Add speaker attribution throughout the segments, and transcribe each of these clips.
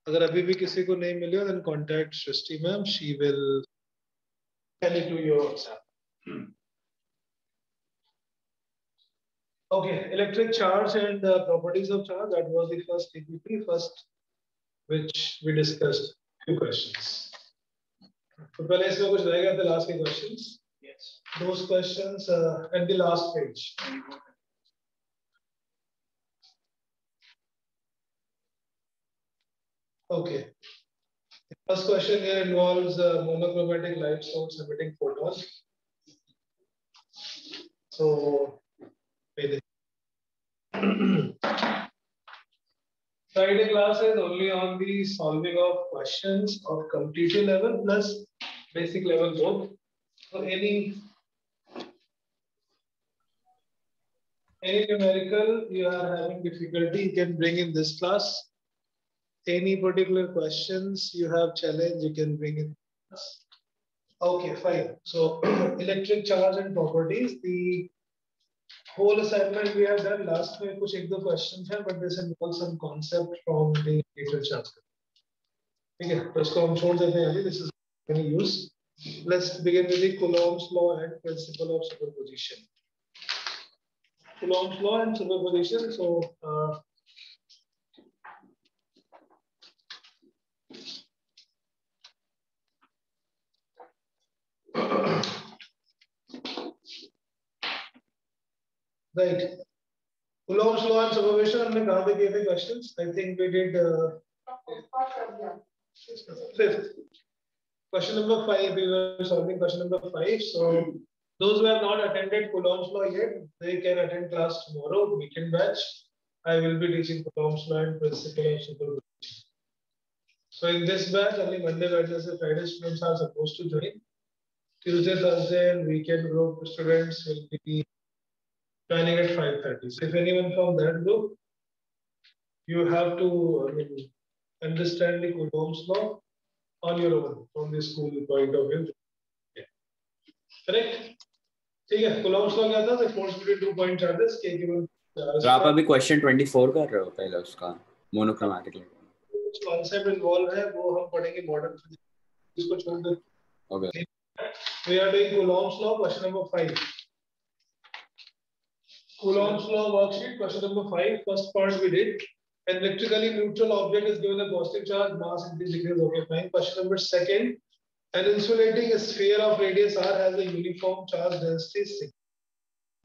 Speaker 1: अगर अभी भी किसी को नहीं मिले then contact Shrishti ma'am. She will send it to your WhatsApp. Okay, electric charge and properties of charge. That was the first TPP, first which we discussed. Few questions. तो पहले इसमें कुछ रहेगा the last few questions. Yes. Those questions at the last page. Okay. The first question here involves monochromatic light source emitting photons. So, Friday class is only on the solving of questions of completion level plus basic level both. So any numerical you are having difficulty, you can bring in this class. Any particular questions you have challenge, you can bring in class. Okay, fine. So electric charge and properties. The whole assignment we have done last में कुछ एक दो questions हैं, but this involves some concept from the electric charge. ठीक है, तो इसको हम छोड़ देते हैं अभी. This is any use. Let's begin with the Coulomb's law and principle of superposition. Coulomb's law and superposition. So right. Coulomb's law and superposition हमने कहाँ पे किए थे questions? I think we did fifth. Question number 5. We were solving question number 5. So those who have not attended Coulomb's law yet, they can attend class tomorrow, weekend batch. I will be teaching Coulomb's law and principle of superposition. So in this batch, only Monday, Wednesday, Friday students are supposed to join. Tuesday, Thursday, and weekend group students will be joining at 5:30. So if anyone from that group, you have to understand the Coulomb's law on your own from the school point of view. Yeah. Correct? ठीक है. Coulomb's law क्या था? The force between 2 point charges K given.
Speaker 2: तो आप अभी question 24 कर रहे हो पहले उसका मोनोक्रोमैटिक
Speaker 1: कुछ कॉन्सेप्ट इन्वॉल्व है वो हम पढ़ेंगे मॉडर्न फिजिक्स इसको छोड़ दे. Okay. We are doing Coulomb's law question number 5. Coulomb's law worksheet question number 5. First part we did. An electrically neutral object is given a positive charge, mass increase decrease. Okay, fine. Question number 2. An insulating sphere of radius r has a uniform charge density sigma.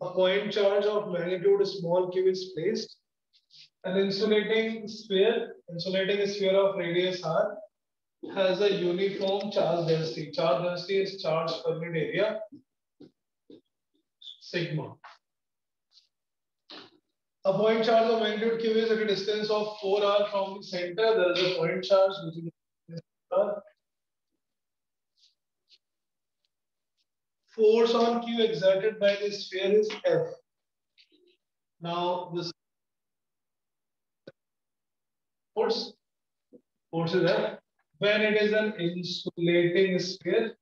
Speaker 1: A point charge of magnitude small q is placed. An insulating sphere of radius r has a uniform charge density. Charge density is charge per unit area sigma. A point charge of magnitude q is at a distance of 4r from the center. There is a point charge which is r. Force on q exerted by the sphere is F. Now this force is F. When it is an insulating sphere,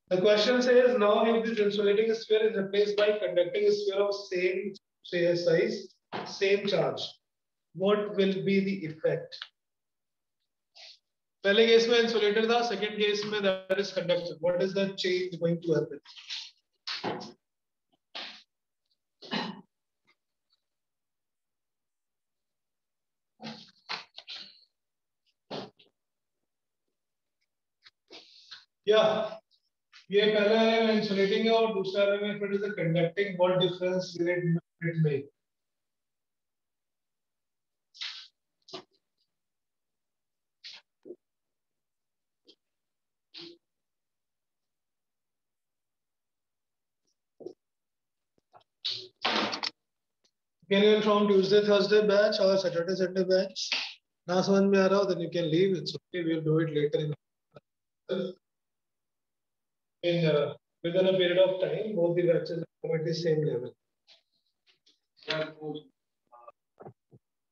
Speaker 1: the question says now if this insulating sphere is replaced by conducting sphere of same size, same charge, what will be the effect? पहले case में insulator था, second case में that is conductor. What is the change going to happen? Yeah. ये पहले वाले में insulating है और दूसरे वाले में if it is a conducting, what difference will it make? Anyone from Tuesday, Thursday batch or Saturday, Sunday batch? ना समझ में आ रहा हो then you can leave. It's okay. We'll do it later within a period of time. Both the batches are at the same level.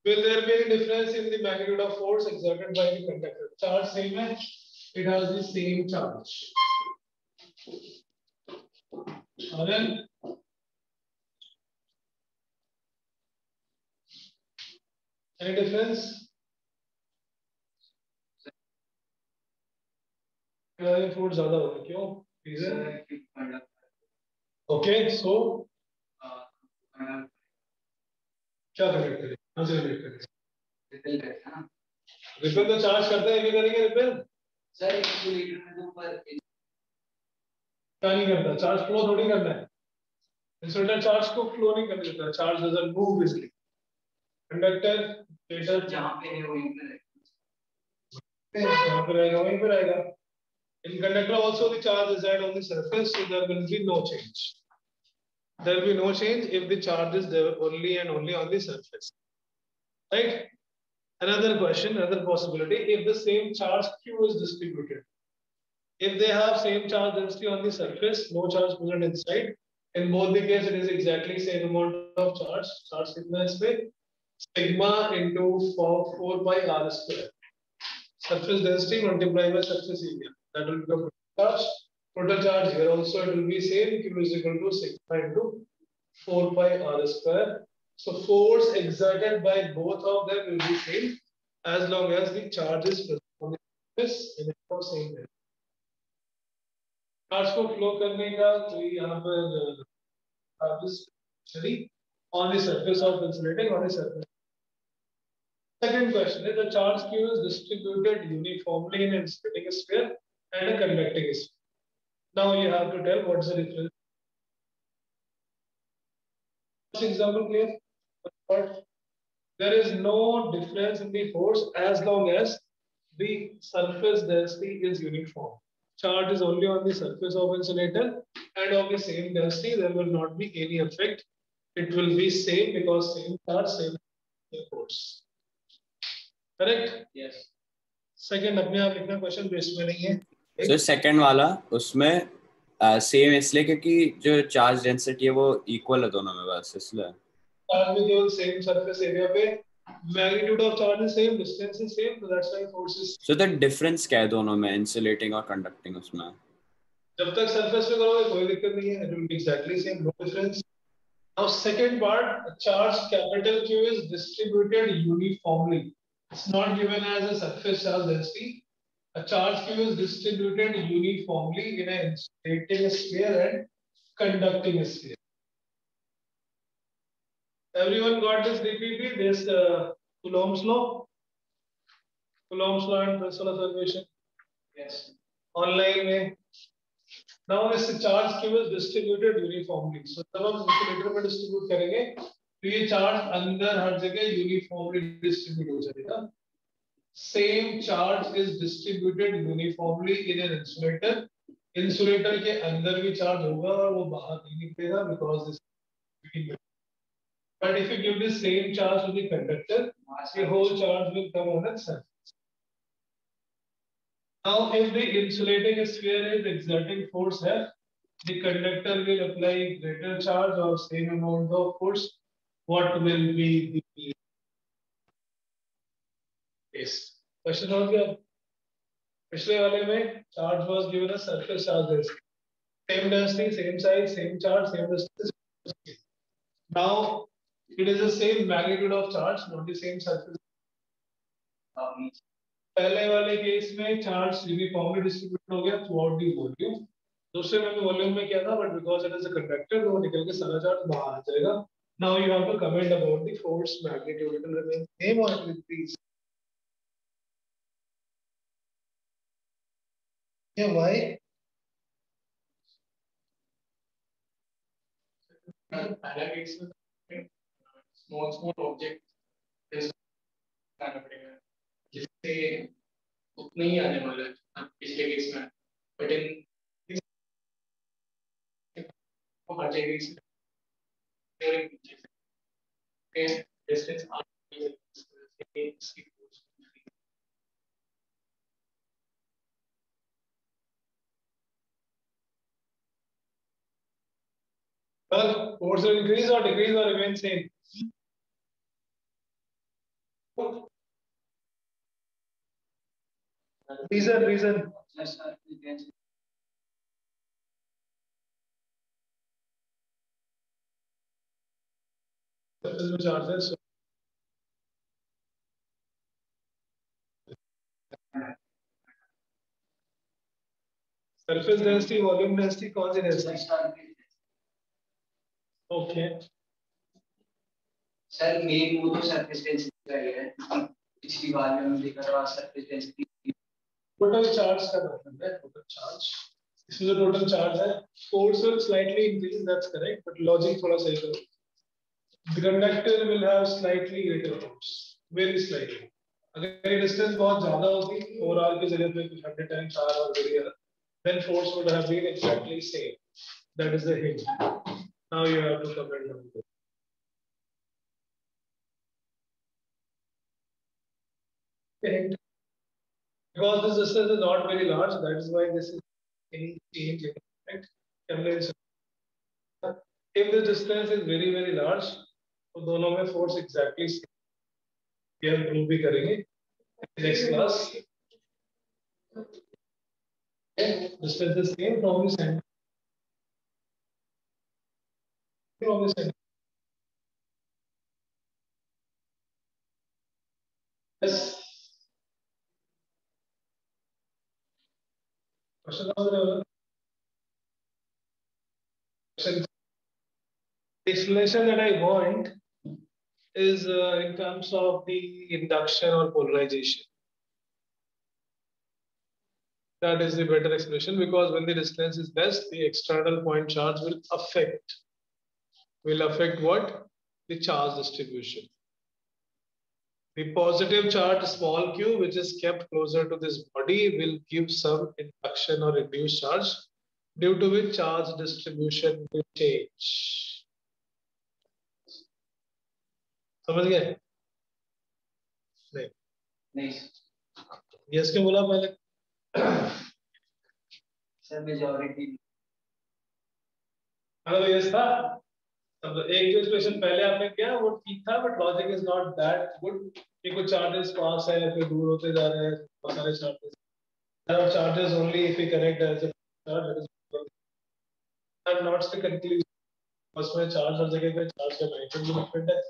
Speaker 1: Will there be any difference in the magnitude of force exerted by the conductor? Charge same है. It has the same charge. And then Any difference? Food ज़्यादा होगा क्यों? Reason? Okay, so क्या connect करें? कहाँ से connect करें? Ripple तो चार्ज करते हैं, ये करेंगे रिपल? सर इंसुलेटर में तो ऊपर क्या नहीं करता? चार्ज फ्लो थोड़ी करना है। इंसुलेटर चार्ज को फ्लो नहीं करने देता, charge doesn't move easily. Conductor pressure जहाँ पे है वहीं पे रहेगा, जहाँ पे रहेगा वहीं पे रहेगा। In conductor also the charge is at on the surface, so there will be no change. There will be no change if the charge is there only and only on the surface. Right? Another question, another possibility, if the same charge Q is distributed. If they have same charge density on the surface, no charge present inside, in both the case it is exactly same amount of charge. Charge कितना है इसमें? Sigma into 4 pi r square. Surface density multiplied by surface area. That will become charge. Total charge here also it will be same. Q is equal to sigma into 4 pi r square. So force exerted by both of them will be same as long as the charge is present on the surface and it is same. Charge को flow करने का कोई यहाँ पर charges on the surface of insulating on the surface. Second question is the charge Q is distributed uniformly in an insulating sphere and a conducting sphere. Now you have to tell what's the difference. First example clear? But there is no difference in the force as long as the surface density is uniform. Charge is only on the surface of insulator and of the same density, there will not be any effect. It will be same because same charge, same force. Correct? Yes. Second, अपने आप लिखना question base में नहीं है.
Speaker 2: So second वाला उसमें same इसलिए क्योंकि जो चार्ज डेंसिटी है वो इक्वल है दोनों में, बस इसलिए.
Speaker 1: Charge में केवल same surface area पे magnitude of charge is same, distance is same, so that's why force is.
Speaker 2: So the difference क्या है दोनों में, insulating और conducting उसमें?
Speaker 1: जब तक surface पे करोगे कोई दिक्कत नहीं है, it will be exactly same, no difference. Now second part, charge capital Q is distributed uniformly. It's not given as a surface charge density. A charge Q is distributed uniformly in an insulating sphere and conducting sphere. Everyone got this DPP, this Coulomb's law? Coulomb's law and principle of observation? Yes. Online में. Now this charge Q is distributed uniformly. So जब हम insulator में distribute करेंगे, तो ये charge अंदर हर जगह uniformly distribute हो जाएगा. Same charge is distributed uniformly in an insulator. Insulator के अंदर भी charge होगा और वो बाहर नहीं निकलेगा because this is. But if you give the same charge to the conductor, the whole charge will come on its surface. Now, if the insulating sphere is exerting force F, the conductor will apply greater charge or same amount of force. What will be the case? Question हो गया? पिछले वाले में charge was given as surface charge density. Same density, same size, same charge, same distance. Now, it is the same magnitude of charge, not the same surface. पहले वाले case में charge uniformly distributed हो गया throughout the volume. दूसरे में भी volume में क्या था, but because it is a conductor तो निकल के सारा चार्ज बाहर आ जाएगा. Now you have to comment about the force magnitude. It will remain same और it will increase. Yeah, why? पहला केस में स्मॉल ऑब्जेक्ट इस लाना पड़ेगा जिससे उतना ही आने वाला है पिछले केस में. बट इन हर जगह से distance well, force will increase or decrease or remain same. Reason. Yes, sir. Charges. Surface density, volume density, कौन सी डेंसिटी? ओके
Speaker 3: सर मेन वो तो सरफेस डेंसिटी का ही है, पिछली बार में हमने देखा था सरफेस डेंसिटी।
Speaker 1: टोटल चार्ज का मतलब है, टोटल चार्ज, इसमें जो टोटल चार्ज है, force will slightly increase, that's correct, but logic थोड़ा सही करो. The conductor will have slightly greater force, very slightly. अगर ये distance बहुत ज़्यादा होती, 4r की जगह पे 100 times r और greater, then force would have been exactly same. That is the hint. Now you have to comment on it. The hint. Because this distance is not very large, that is why this is any change in effect. If the distance is very very large, तो दोनों में force exactly same. ये हम prove भी करेंगे next class. Distance is same from the center. From the center. Yes. Question number. Question. The explanation that I want is in terms of the induction or polarization. That is the better explanation, because when the distance is less, the external point charge will affect what? The charge distribution. The positive charge small q, which is kept closer to this body, will give some induction or reduced charge, due to which charge distribution will change. समझ गए?
Speaker 3: नहीं
Speaker 1: yes क्यों बोला पहले?
Speaker 3: Sir majority
Speaker 1: hello yes था. अब एक जो एक्सप्रेशन पहले आपने किया वो ठीक था, but logic is not that good. कि कुछ चार्जेस पास है फिर दूर होते जा रहे हैं, बहुत सारे charges. There are charges only if we connect as a charge. And not the conclusion. उसमें चार्ज हर जगह पे चार्ज का मैग्नीट्यूड भी डिफरेंट है,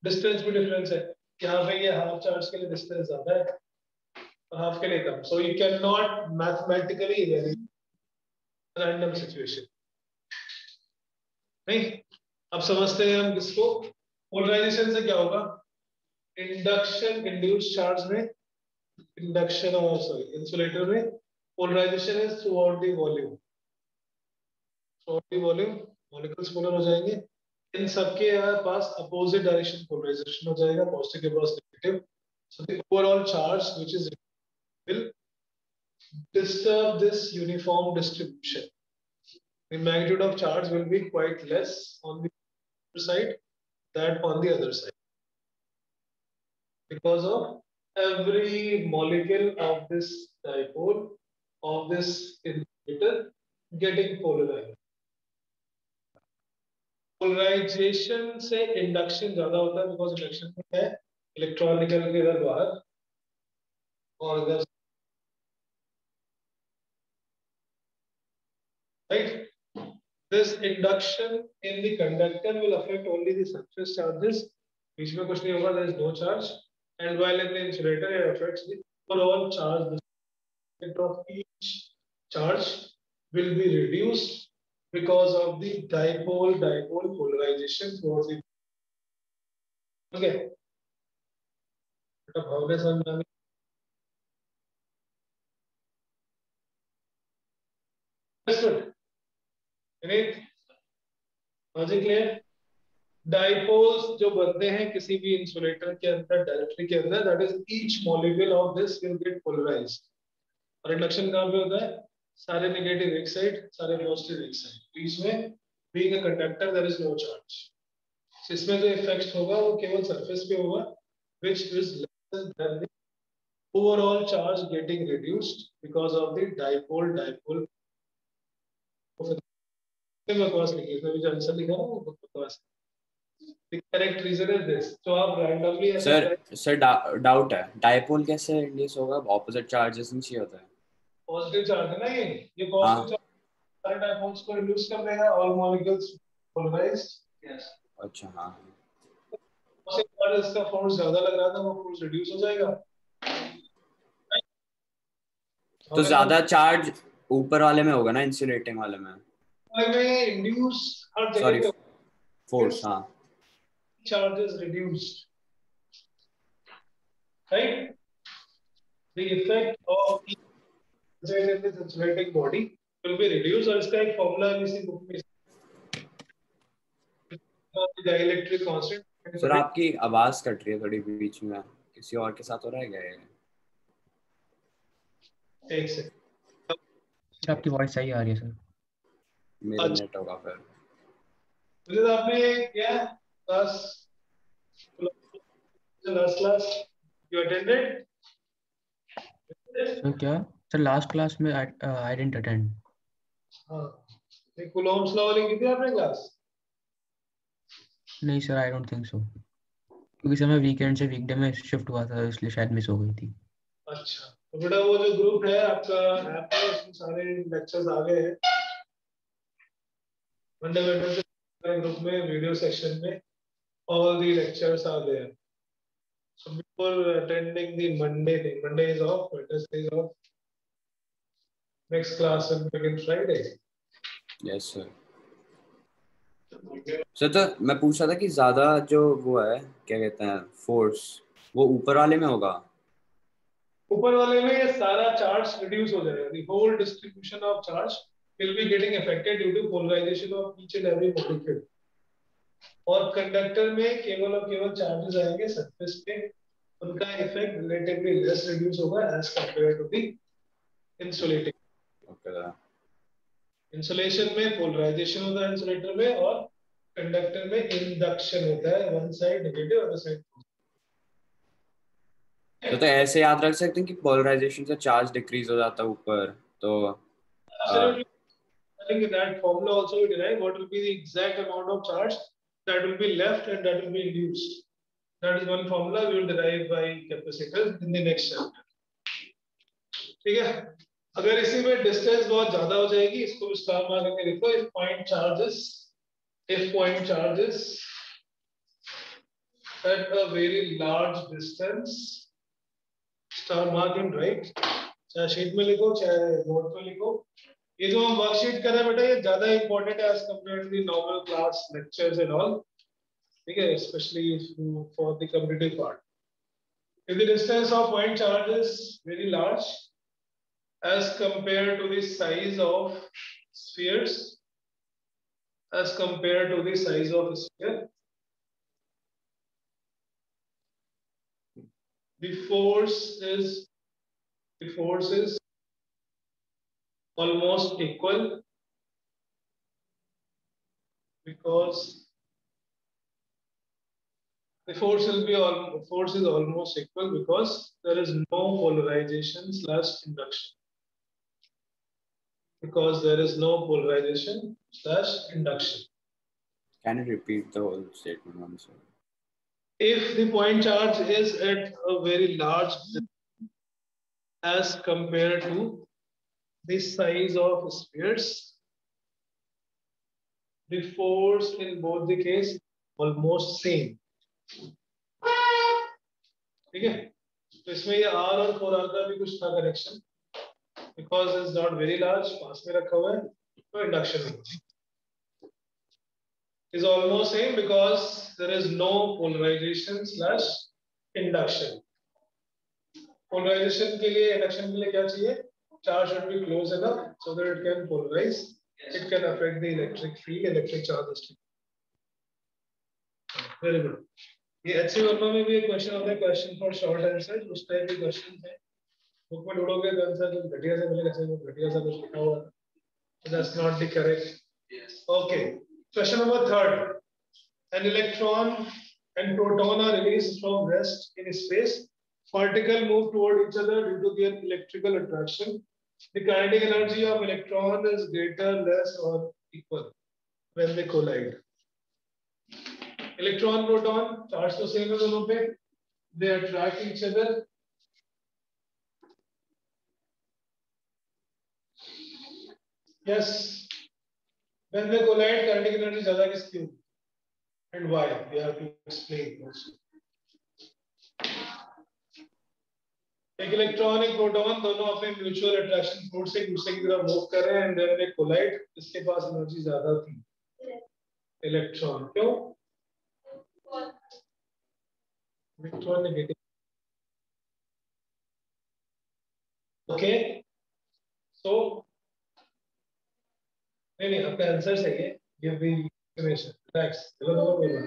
Speaker 1: डिस्टेंस भी डिफरेंस है. यहाँ पे ये हाफ चार्ज के लिए डिस्टेंस ज्यादा है, हाफ के लिए कम. So you can not mathematically evaluate random situation. नहीं, अब समझते हैं हम किसको. पोलराइजेशन से क्या होगा? इंडक्शन इंड्यूस्ड चार्ज में, इंडक्शन और सॉरी इंसुलेटर में polarization is throughout the volume. Throughout the volume molecules polar हो जाएंगे. इन सबके पास अपोजिट डायरेक्शन पोलराइजेशन हो जाएगा, पॉजिटिव के पास negative. So the overall charge which is will disturb this uniform distribution. The magnitude of charge will be quite less on the side than on the other side, because of every molecule of this dipole of this insulator getting polarized. Polarization से induction ज्यादा होता है, because induction में है electron निकल के इधर बाहर और इधर, right? This induction in the conductor will affect only the surface charges. बीच में कुछ नहीं होगा, there is no charge. And while in the insulator, it affects the overall charge. The effect of each charge will be reduced because of the dipole polarization towards the. Okay. भावना समझ में understood? Logic clear? Dipoles जो बनते हैं किसी भी insulator के अंदर directly के अंदर, that is each molecule of this will get polarized. और इंडक्शन कहां पे होता है? सारे नेगेटिव एक साइड, सारे पॉजिटिव एक साइड. बीच में being a conductor there is no charge. इसमें जो इफेक्ट होगा वो केवल सरफेस पे होगा, which is less than the overall charge getting reduced because of the dipole बकवास लिखी, इसमें भी जो आंसर लिखा ना वो बकवास. The correct reason is this. तो आप randomly
Speaker 2: सर डाउट है, डाइपोल कैसे इंड्यूस होगा? ऑपोजिट चार्जेस नहीं होता है.
Speaker 1: पॉजिटिव चार्ज है ना ये पॉजिटिव चार्ज सारे डाइपोल्स को इंड्यूस कर देगा, ऑल मॉलिक्यूल्स पोलराइज्ड. यस.
Speaker 2: अच्छा हाँ.
Speaker 1: पॉजिटिव चार्ज इसका फोर्स ज्यादा लग रहा था, वो फोर्स रिड्यूस हो जाएगा.
Speaker 2: तो ज्यादा चार्ज ऊपर वाले में होगा ना, इंसुलेटिंग वाले में।
Speaker 1: में इंड्यूस हर
Speaker 2: सॉरी,
Speaker 1: जगह पे
Speaker 2: फोर्स, हाँ।
Speaker 1: charge is reduced, right? The effect of the in this insulating body will be reduced, और इसका एक फॉर्मूला है इसी बुक में, डाइलेक्ट्रिक कांस्टेंट।
Speaker 2: सर आपकी आवाज कट रही है थोड़ी बीच में, किसी और के साथ हो रहा है क्या ये?
Speaker 1: एक सेकंड,
Speaker 4: सर आपकी वॉइस सही आ रही है सर।
Speaker 2: मेरा नेट होगा फिर।
Speaker 1: मुझे आपने क्या class last class you attended?
Speaker 4: तो क्या सर लास्ट क्लास में आई डिडंट अटेंड।
Speaker 1: हाँ, ये कूलॉम्स लॉ वाली की थी आपने क्लास?
Speaker 4: नहीं sir, I don't think so, क्योंकि सर मैं वीकेंड से वीकडे में शिफ्ट हुआ था, इसलिए शायद मिस हो गई थी।
Speaker 1: अच्छा, तो बेटा वो जो ग्रुप है आपका ऐप है, उसमें सारे लेक्चर्स आ गए हैं मंडे वेडनेसडे ग्रुप में, वीडियो सेक्शन में all the lectures are there. So before attending the Monday thing, Monday is off, Wednesday is off. Next class will begin Friday.
Speaker 2: Yes sir. Sir तो मैं पूछ रहा था कि ज्यादा जो वो है, क्या कहते हैं, फोर्स, वो ऊपर वाले में होगा?
Speaker 1: ऊपर वाले में ये सारा चार्ज रिड्यूस हो जाएगा. The whole distribution of charge will be getting affected due to polarization of each and every molecule. और कंडक्टर में केवल और केवल चार्जेस आएंगे सरफेस पे, उनका इफेक्ट रिलेटिवली लेस रिड्यूस होगा as compare to the insulating.
Speaker 2: Okay.
Speaker 1: Insulation में पोलराइजेशन होता है इंसुलेटर में, और कंडक्टर में इंडक्शन होता है, one side negative other side.
Speaker 2: तो ऐसे याद रख सकते हैं कि पोलराइजेशन से चार्ज डिक्रीज हो जाता है ऊपर, तो
Speaker 1: Absolutely. I think in that formula also we derive what will be the exact amount of charge that will be left and that will be induced. That is one formula we will derive by capacitors in the next chapter. ठीक है, अगर इसी में distance बहुत ज्यादा हो जाएगी, इसको स्टार मार्क करके लिखो, if point charges at a very large distance, star mark in, right? चाहे शीट में लिखो चाहे बोर्ड पे लिखो. ये जो हम वर्कशीट कर रहे हैं बेटा, ये ज्यादा इंपॉर्टेंट है as compare to the normal class lectures and all. ठीक है, specially for the competitive part. If the distance of point charge is very large as compared to the size of spheres, as compared to the size of a sphere, the force is almost equal, because the force is almost equal because there is no polarization slash induction. Because there is no polarization slash induction.
Speaker 2: can you repeat the whole statement once?
Speaker 1: If the point charge is at a very large distance as compared to the size of spheres, the force in both the case almost same. ठीक है, तो इसमें ये R और 4R का भी कुछ था correction, because it's not very large, पास में रखा हुआ है, तो induction is almost same because there is no polarization slash induction. Polarization के लिए, induction के लिए क्या चाहिए? Charge should be close enough so that it can polarize. It can affect the electric field, electric charges. Very good. ये HC Verma में भी एक क्वेश्चन होता है, क्वेश्चन फॉर शॉर्ट आंसर, उस टाइप के क्वेश्चन है. बुक में ढूंढोगे तो आंसर जो घटिया से मिलेगा, जैसे वो घटिया सा कुछ लिखा हुआ है. That's not the correct. Okay. Question number 3. An electron and proton are released from rest in space. Particles move toward each other due to their electrical attraction. The kinetic energy of electron is greater, less, or equal when they collide. Electron, proton, charge तो same है दोनों पे. They attract each other. Yes. When they collide, kinetic energy ज़्यादा किसकी होगी? And why? We have to explain also. एक electron एक proton दोनों अपने म्यूचुअल अट्रैक्शन फोर्स से एक दूसरे की तरफ मूव कर रहे हैं एंड देन दे कोलाइड. इसके पास एनर्जी ज्यादा थी इलेक्ट्रॉन. क्यों? Electron negative. ओके सो नहीं आपका आंसर सही है. Give the information. नेक्स्ट चलो बोलो.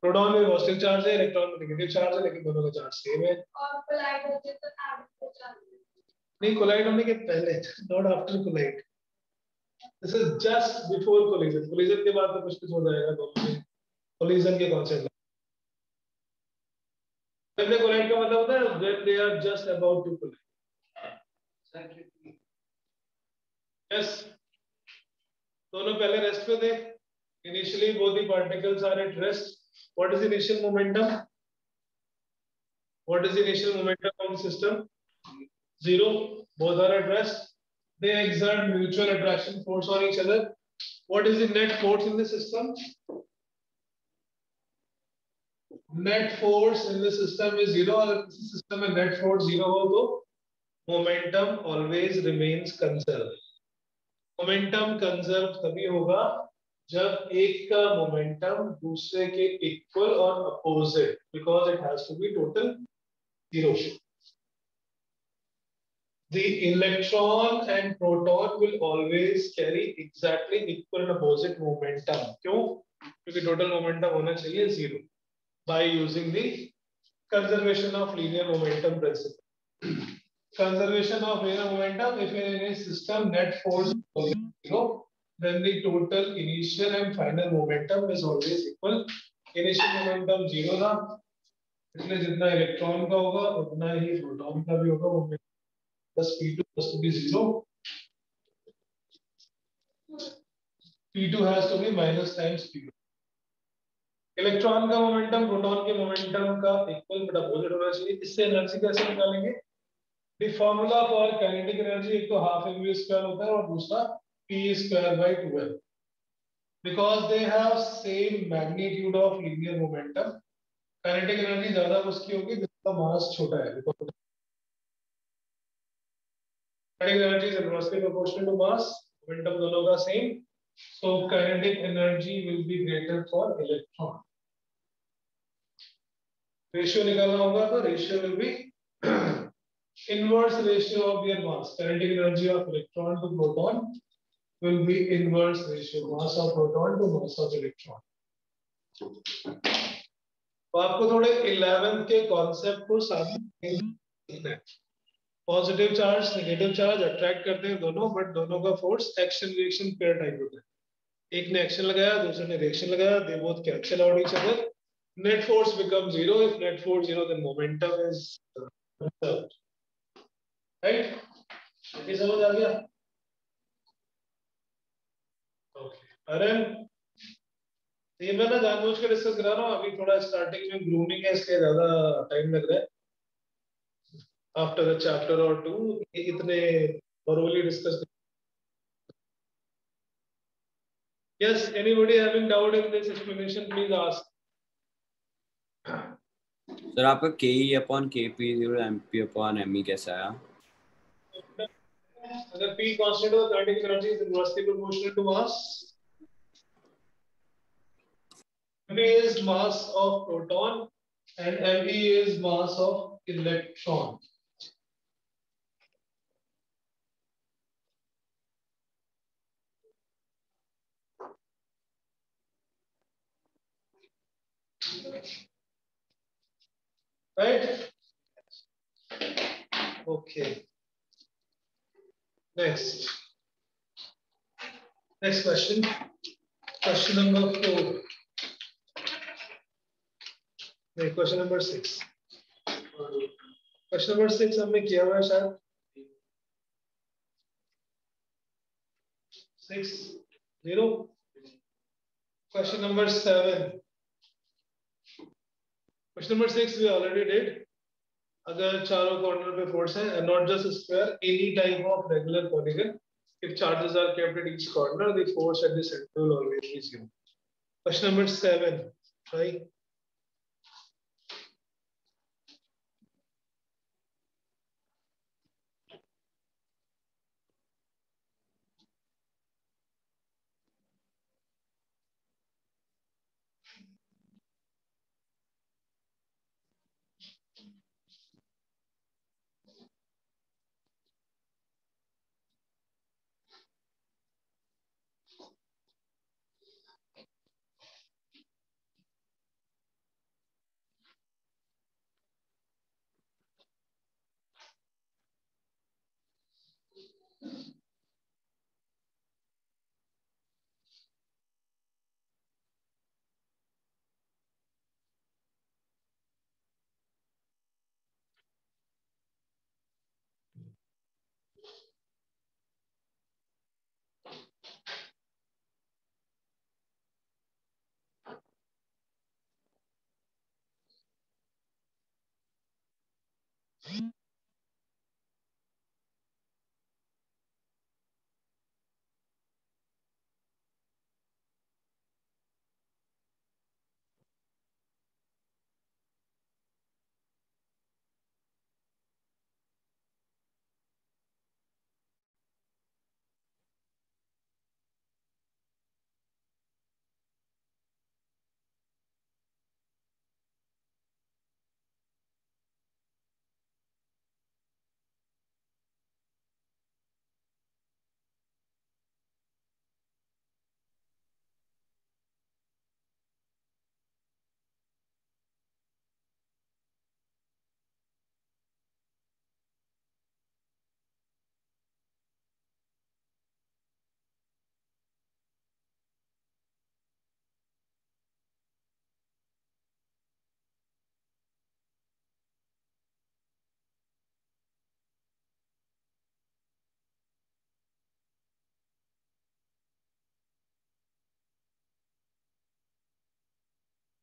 Speaker 1: प्रोटॉन में पॉजिटिव चार्ज है, इलेक्ट्रॉन में नेगेटिव चार्ज है, लेकिन दोनों का चार्ज सेम है.
Speaker 5: और कोलाइड होते तो एड हो जाते.
Speaker 1: नहीं कोलाइड होने के पहले, not after collide. This is just before collision. Collision के बाद तो कुछ हो जाएगा दोनों में. कोलिजन के कॉन्सेप्ट पहले कोलाइड का मतलब होता है when they are just about to collide. Yes दोनों पहले रेस्ट पे थे. Initially both the particles are at rest. What is the initial momentum? What is the initial momentum of the system? 0. Both are at rest. They exert mutual attraction force on each other. What is the net force in the system? Net force in the system is 0. अगर किसी system में net force 0 हो तो momentum always remains conserved. Momentum conserved तभी होगा जब एक का मोमेंटम दूसरे के इक्वल और opposite, because it has to be total 0. The electron and proton will always carry exactly equal and opposite momentum. क्यों? क्योंकि टोटल मोमेंटम होना चाहिए 0 by using the conservation of linear momentum principle. Conservation of linear momentum, if in a system net force is 0, then the total initial and final momentum is always equal. Initial momentum 0 था, इसलिए जितना electron का होगा उतना ही proton का भी होगा. Momentum plus P2 has to be 0. P2 has to be minus times P1. Electron का मोमेंटम प्रोटॉन के मोमेंटम का इक्वल बट अपोजिट होना चाहिए. इससे एनर्जी कैसे निकालेंगे? The formula for kinetic energy एक तो हाफ mv स्क्वायर होता है और दूसरा p square by 2l. Because they have same magnitude of linear momentum, kinetic energy ज्यादा उसकी होगी जिसका मास छोटा है. Kinetic energy is inversely proportional to mass. Momentum दोनों का same. So kinetic energy will be greater for electron. Ratio निकालना होगा तो ratio will be inverse ratio of their mass. Kinetic energy of electron to proton will be inverse ratio mass of proton to mass of electron. तो आपको थोड़े 11th के concept को साथ में positive charge negative charge attract करते हैं दोनों, बट दोनों का force action reaction pair type होता है. एक ने एक्शन लगाया दूसरे ने रिएक्शन लगाया, they both cancel out each other. Net force become 0. If net force 0 then momentum is conserved. Right? ये समझ आ गया? अरे ये मैं ना जानबूझ के डिस्कस करा रहा हूँ. अभी थोड़ा स्टार्टिंग में ग्रूमिंग है, इसलिए ज्यादा टाइम लग रहा है. आफ्टर द चैप्टर और 2 इतने thoroughly discuss. Yes anybody having doubt in this explanation please ask.
Speaker 2: Sir आपका ke upon kp mp upon me कैसा आया?
Speaker 1: अगर p कांस्टेंट हो तो kinetic energy is inversely proportional to mass. mv is mass of proton and me is mass of electron. Right? Okay. Next question. Question number 4. नहीं, question number 6. Question number 6 हमने किया हुआ है शायद. 6-0. Question number 7. Question number 6 we already did. अगर चारों corner पे force है, not just square, any type of regular polygon, if charges are kept at each corner, the force at the center will always be 0. Question number 7. Try.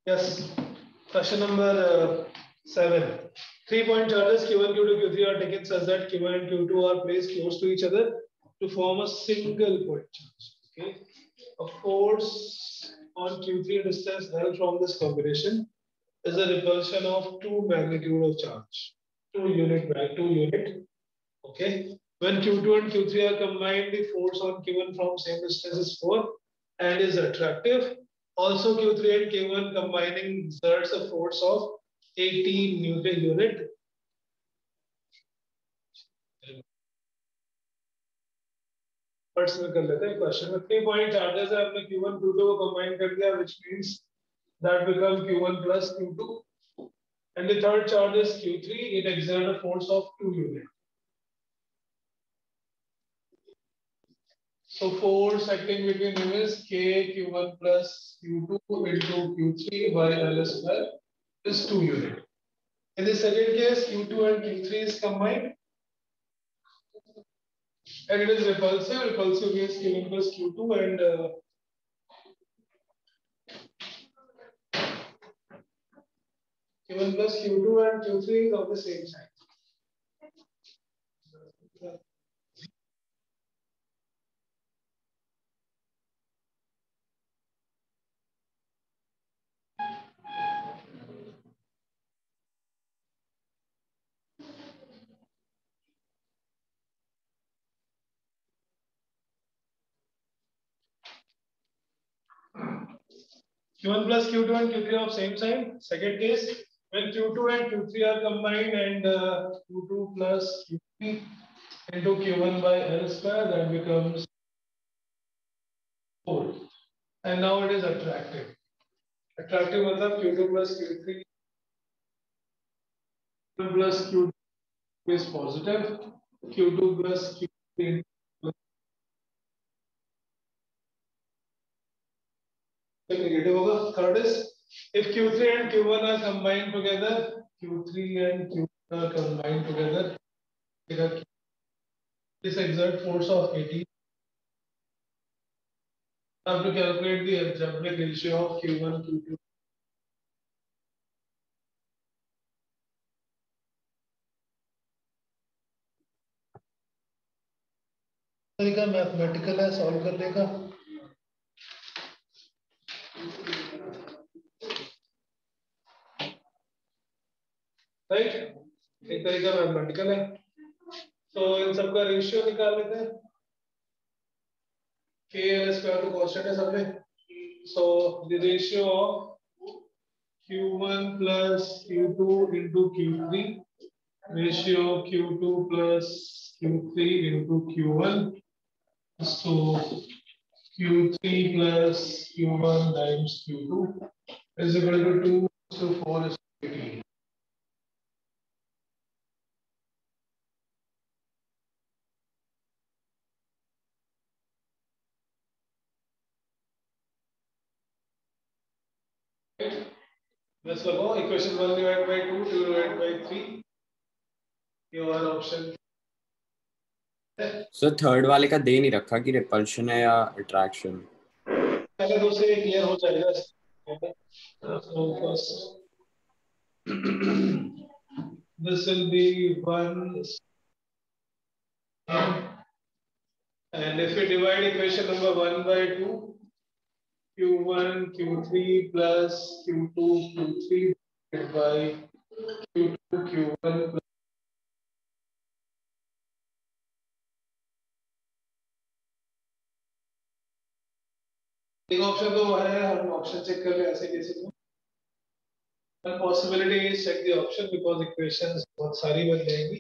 Speaker 1: Yes. Question number 7. 3-point charges Q1, Q2, Q3 are taken such that Q1 and Q2 are placed close to each other to form a single point charge. Okay. A force on Q3 distance L from this combination is a repulsion of 2 magnitude of charge. 2 unit. Okay. When Q2 and Q3 are combined, the force on Q1 from same distance is 4 and is attractive. Also, Q3 and Q1 combining exerts a force of 18 Newton unit. कर लेते हैं question में 3-point charges है हमने Q1 Q2 को combine कर दिया, which means that becomes Q1 plus Q2, and the third charge is Q3. It exerts a force of 2 unit. So force acting between them is K Q1 plus Q2 into Q3 by L square is 2 unit. In the second case, Q2 and Q3 is combined, and it is repulsive. Repulsive means Q1 plus Q2 and Q1 plus Q2 and Q3 is on the same side. Q1 plus Q2 and Q3 of same sign. Second case, when Q2 and Q3 are combined and Q2 plus Q3 into Q1 by L square, that becomes 4. And now it is attractive. Attractive means Q2 plus Q3 plus Q2 is positive. Q2 plus Q3 negative होगा. Third is if Q3 and Q1 are combined together, Q3 and Q1 are combined together, this exert force of 18. Now to calculate the algebraic ratio of Q1 Q2. तरीका mathematical है solve करने का. Right, एक तरीका mathematical है. तो इन सबका ratio निकाल लेते हैं. K L square तो कांस्टेंट है सब में. So the ratio of Q1 plus Q2 into Q3, ratio Q2 plus Q3 into Q1. So Q3 plus Q1 times Q2 is equal to 2:4 is 18. Let's go. Equation 1 divided by 2, 2 divided by 3. Your option.
Speaker 2: So third वाले का दे नहीं रखा कि repulsion है या attraction.
Speaker 1: पहले दो से क्लियर हो जाएगा. So first, this will be 1, and if we divide equation number 1 by 2, Q1 Q3 plus Q2 Q3 divided by Q2 Q1 plus एक ऑप्शन तो है, हम ऑप्शन चेक कर ले ऐसे केसेस में. One possibility is check the option because equations बहुत सारी बन जाएंगी.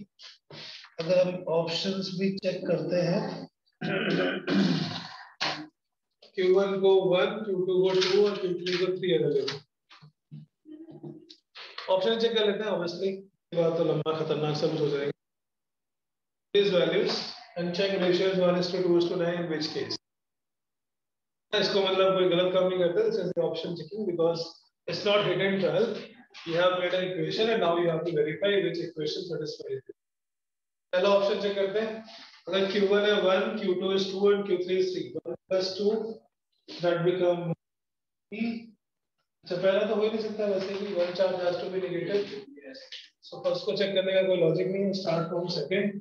Speaker 1: अगर हम ऑप्शंस भी चेक करते हैं, Q1 को 1, Q2 को 2 और Q3 को 3 अवेलेबल. ऑप्शन चेक कर लेते हैं. ऑब्वियसली बात तो लंबा खतरनाक सब हो जाएगा. These values and check ratios 1:2:9 in which case. इसको मतलब कोई गलत काम नहीं करते. This is the option checking because it's not hidden trial. You have made an equation and now you have to verify which equation satisfies it. पहला option check करते हैं. अगर Q1 है 1, Q2 is 2 and Q3 is 3. 1 plus 2 that become 3 अच्छा पहला तो हो ही नहीं सकता वैसे भी one charge has to be negative so first को चेक करने का कोई लॉजिक नहीं है स्टार्ट फ्रॉम सेकंड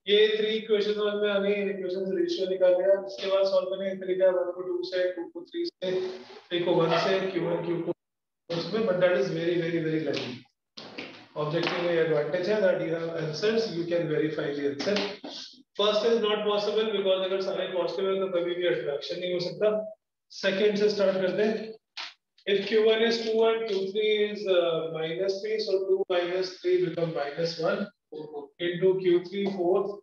Speaker 1: ये 3 इक्वेशन में हमें इक्वेशन से रेशियो निकाल लिया इसके बाद सॉल्व करने का तरीका 1 को 2 से 2 को 3 से 3 को 1 से q1 q2 उसमें but that is very very very lucky objective में advantage है that you have answers you can verify the answer first is not possible because अगर सारे पॉजिटिव है तो कभी भी अट्रैक्शन नहीं हो सकता सेकंड से स्टार्ट करते हैं if q1 is 2 and q3 is minus 3 so 2 minus 3 become minus 1 into q3 4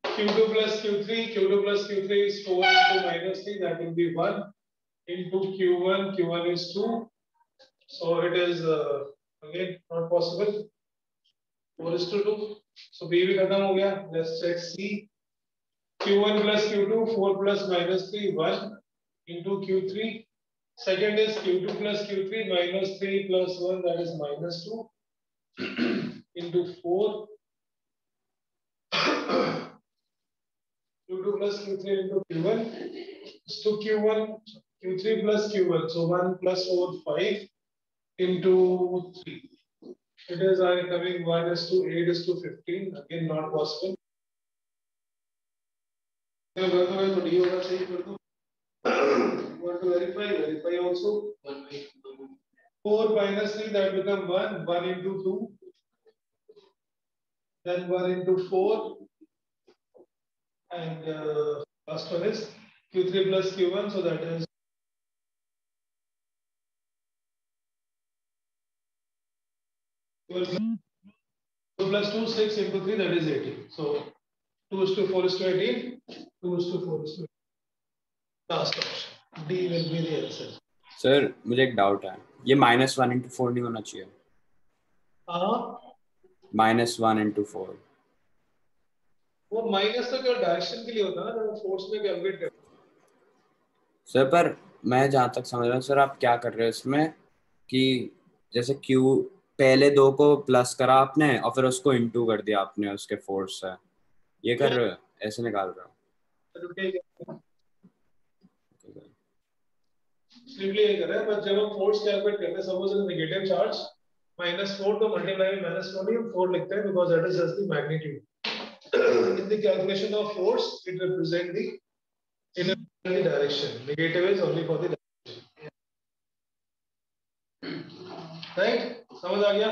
Speaker 1: q2 plus q3 is 4 into minus 3 that will be 1 into q1 is 2 so it is again not possible 4 is to 2 so b भी खत्म हो गया let's check c q1 plus q2 4 plus minus 3 1 into q3 second is q2 plus q3 minus 3 plus 1 that is minus 2 into 4 q2 plus q3 into q1 is to q1 q3 plus q1 so 1 plus 4 5 into 3 it is coming 1 is to 8 is to 15 again not possible तो d होगा सही कर दो want to verify also 4 minus 3 that become 1 into 2 then 1 into 4 and last one is q3 plus q1 so that is 12 plus 2 6 into 3 that is 18 so 2 is to 4 is to 18 2 is to 4 is to 18. Last option d will be the answer
Speaker 2: sir मुझे एक doubt है ये -1 into 4 नहीं होना चाहिए -1 into 4
Speaker 1: वो minus तो केवल डायरेक्शन के लिए होता है ना जब फोर्स में कैलकुलेट करते
Speaker 2: सर पर मैं जहाँ तक समझ रहा हूँ सर आप क्या कर रहे हो इसमें कि जैसे Q पहले 2 को प्लस करा आपने और फिर उसको इनटू कर दिया आपने उसके फोर्स से ये कर रहे हो ऐसे निकाल रहे हो
Speaker 1: सिंपली ये कर रहे हैं पर जब हम फोर्स कैलकुलेट करते हैं सपोज नेगेटिव चार्ज -4 तो मल्टीप्लाई में -4 नहीं हम 4 लिखते हैं because that is just the magnitude in the calculation of force it represent the in the direction negative is only for the direction right समझ आ गया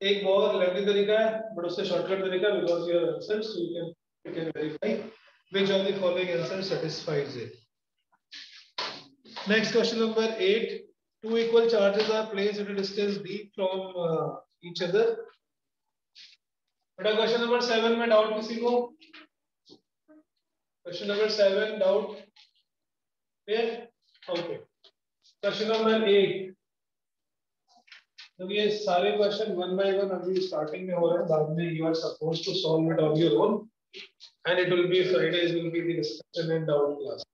Speaker 1: एक बहुत लेंथी तरीका है बट उससे शॉर्टकट तरीका because your answer so you can verify which of the following answer satisfies it next question number 8 two equal charges are placed at a distance d from each other बेटा question number 7 में doubt किसी को question number 7 doubt clear okay question number 8 तो ये सारे question one by one अभी starting में हो रहे हैं बाद में you are supposed to solve it on your own and it will be Fridays will be the discussion and doubt class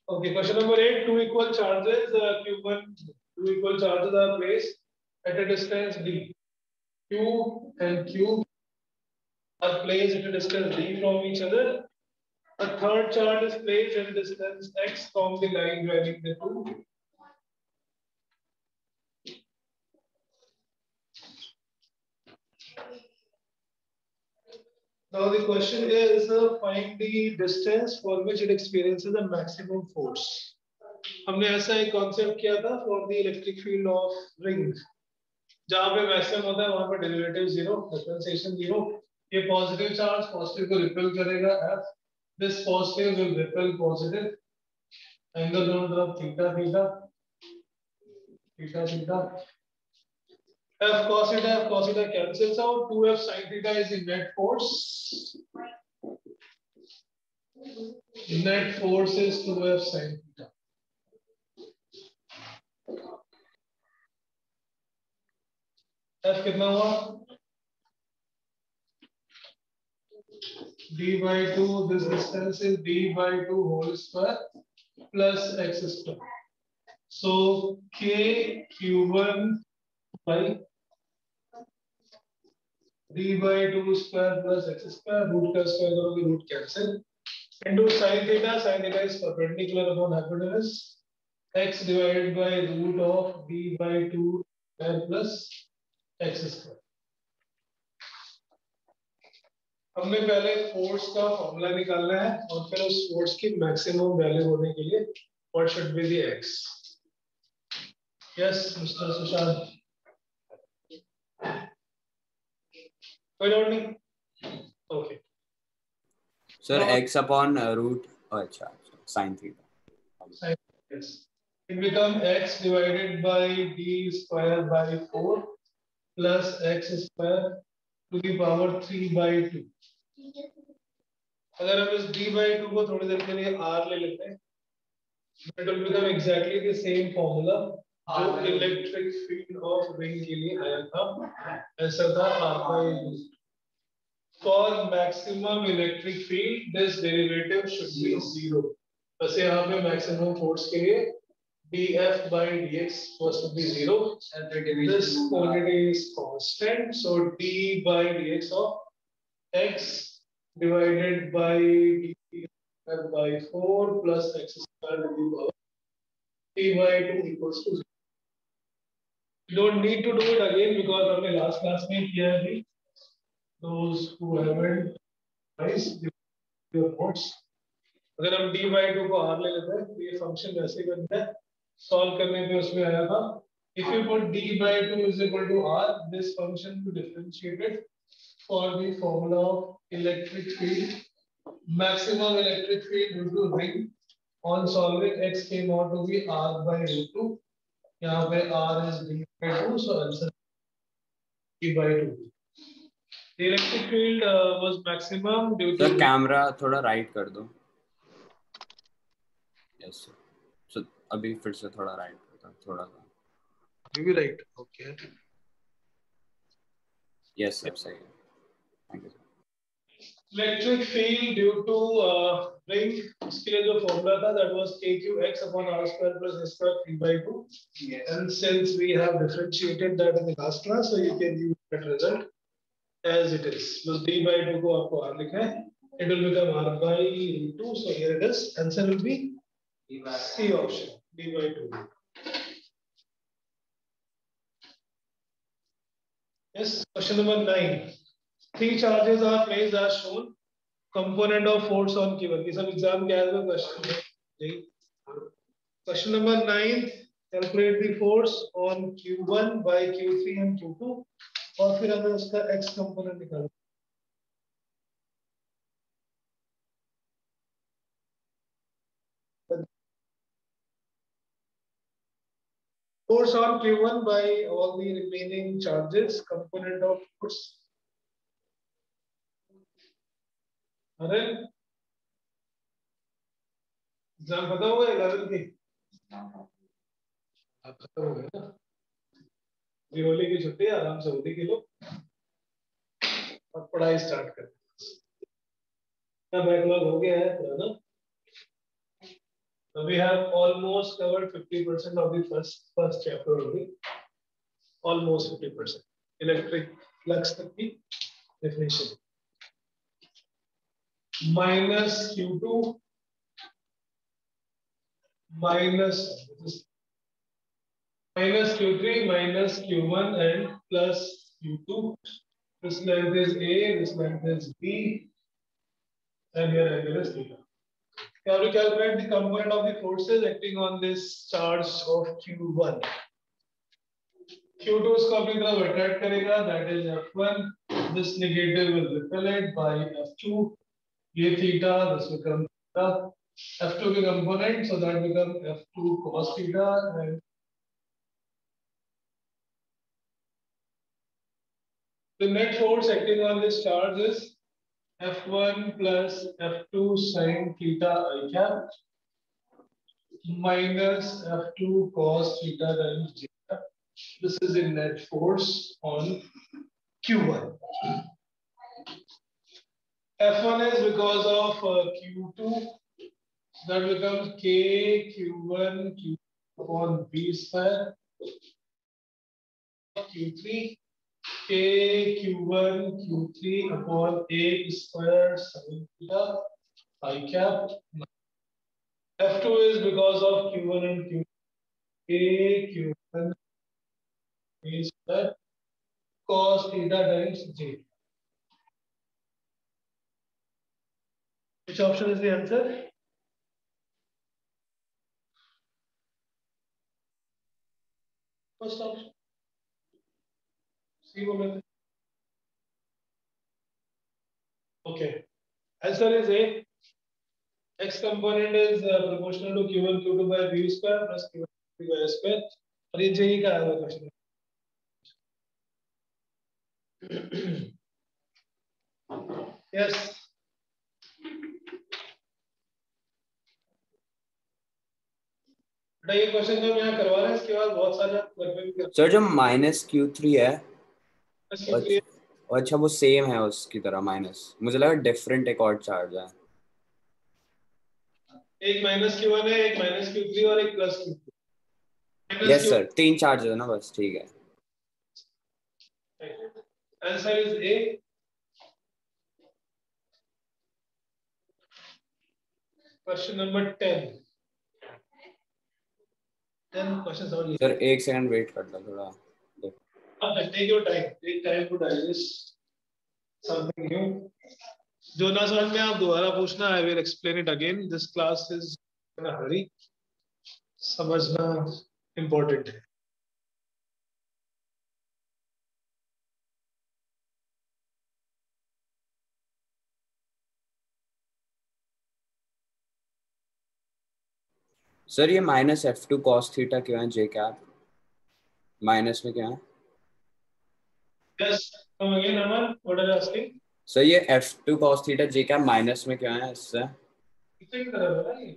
Speaker 1: okay question number 8 two equal charges q1 two equal charges are placed at a distance d Q and Q are placed at a distance d from each other. A third charge is placed at a distance x from the line joining the two. Now the question is find the distance for which it experiences a maximum force. हमने ऐसा एक concept किया था for the electric field of ring. जहां पे maximum होता है वहां पे डेरिवेटिव 0 डिफरेंशिएशन 0 ये पॉजिटिव चार्ज पॉजिटिव को रिपेल करेगा f this positive will repel positive angle दोनों तरफ theta theta theta theta f cos theta cancels out 2f sin theta is the net force is 2f sin theta f कितना हुआ d by 2 this distance is d by 2 whole square plus x square so k q1 by d by 2 square plus x square root का square करोगे root cancel into sin theta is perpendicular upon hypotenuse, x divided by root of d by 2 square plus x square. हमने पहले force का formula निकालना है और फिर उस फोर्स की मैक्सिमम वैल्यू होने के लिए what should be the x. Yes mister Sushant. कोई डाउट नहीं? Okay
Speaker 2: sir x upon root. अच्छा sin theta.
Speaker 1: Yes. It become x divided by d square by 4 plus x square to the power 3 by 2. अगर हम इस d by 2 को थोड़ी देर के लिए r ले लेते हैं, it will become exactly the same formula जो इलेक्ट्रिक फील्ड ऑफ रिंग के लिए आया था. ऐसा था r by u. For maximum electric field, this derivative should be 0. वैसे यहाँ पे maximum force के लिए dF by dx was to be 0. This quantity is constant, so d by dx of x divided by d by 4 plus x square to the power t by 2 equals to 0. You don't need to do it again because हमने last class में किया है. Those who haven't revised your notes. अगर हम d by 2 को r ले लेते हैं तो ये फंक्शन वैसे ही बनता है. सॉल्व करने पे उसमें आया था if you put d by 2 is equal to r, this function to differentiate it for the formula of electric field, maximum electric field due to ring. On solving, x came out to be r by root 2. यहाँ पे r is d by 2, so answer d by 2. The electric field was maximum due to.
Speaker 2: Sir camera थोड़ा right कर दो. Yes sir. सो अभी फिर से थोड़ा right करता, थोड़ा सा.
Speaker 1: Maybe right. Okay.
Speaker 2: Yes sir सही है. Thank you.
Speaker 1: Electric field due to ring, इसके लिए जो formula था that was kqx upon r square plus s square 3 by 2.
Speaker 3: Yes.
Speaker 1: And since we have differentiated that in the last class, so you can use that result as it is. So d by 2 को आपको r लिखना है. It will become r by root 2. So here it is. Answer will be C option. D by 2. Yes. Question number 9. 3 charges are placed as shown. Component of force on Q1. ये सब exam के आए हुए question है. Question number 9. Calculate the force on Q1 by Q3 and Q2. और फिर हमें उसका x component निकालना. Force on Q1 by all the remaining charges. Component of force. अरे एग्जाम खत्म हो गया 11 की. अब खत्म हो गया ना. होली की छुट्टी आराम से होली की लो और पढ़ाई स्टार्ट कर. बैकलॉग हो गया है पुराना. So we have almost covered 50% of the first chapter only. Almost 50%. Electric flux तक की definition. Minus Q2 minus Q3 minus Q1 and plus Q2. This length is A, this length is B, and here angle is theta. Now we calculate the component of the forces acting on this charge of Q1. Q2 इसको अपनी तरफ attract करेगा, that is F1. This negative will repel it by F2. ये theta, this becomes theta. F2 के component, so that becomes F2 cos theta. And the net force acting on this charge is F1 plus F2 sin theta I cap minus F2 cos theta times theta. This is the net force on Q1. F1 is because of Q2. That becomes K Q1 Q upon B square. Q3 K Q1 Q3 upon A square sin theta I cap. F2 is because of Q1 and Q2. A Q1 is the cos theta times J. Which option is the answer? First option. C बोले थे. Okay. Answer is A. X component is proportional to Q1 Q2 by V square plus Q1 Q2 by S square. और ये J का है वो question. Yes. ये question जो मैं यहाँ करवा रहा हूँ इसके बाद बहुत सारे वर्क
Speaker 2: सर जो -Q3 है
Speaker 1: में
Speaker 2: और अच्छा वो सेम है उसकी तरह माइनस, मुझे लगा डिफरेंट एक और चार्ज है.
Speaker 1: एक -Q1 है, एक -Q3 और एक +Q2.
Speaker 2: यस सर, 3 चार्ज है ना, बस ठीक है.
Speaker 1: Answer is A. Question number 10. 10 questions और
Speaker 2: सर एक सेकंड वेट कर लो थोड़ा.
Speaker 1: Take your time. Take time to digest something new. जो ना समझ में आप दोबारा पूछना. I will explain it again. This class is in a hurry. समझना इंपॉर्टेंट है.
Speaker 2: सर ये -F2 cos थीटा क्यों है, J कैप माइनस में क्यों है?
Speaker 1: Yes come again Aman. What are you asking?
Speaker 2: Sir ये F2 cos theta J cap minus में क्यों है इससे?
Speaker 1: कितने की तरह है ये?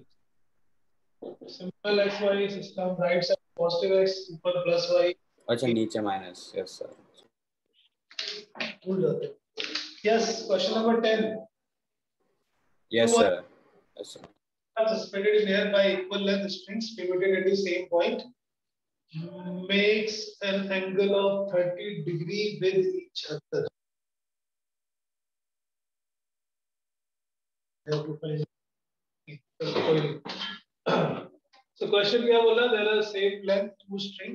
Speaker 1: Simple x y system. Right side positive x ऊपर प्लस y.
Speaker 2: अच्छा नीचे माइनस. Yes sir.
Speaker 1: भूल जाते. Yes question number 10.
Speaker 2: Yes sir. Yes sir.
Speaker 1: Suspended in air by equal length strings pivoted at the same point makes an angle of 30 degree with each other. So question क्या बोला? There are same length two string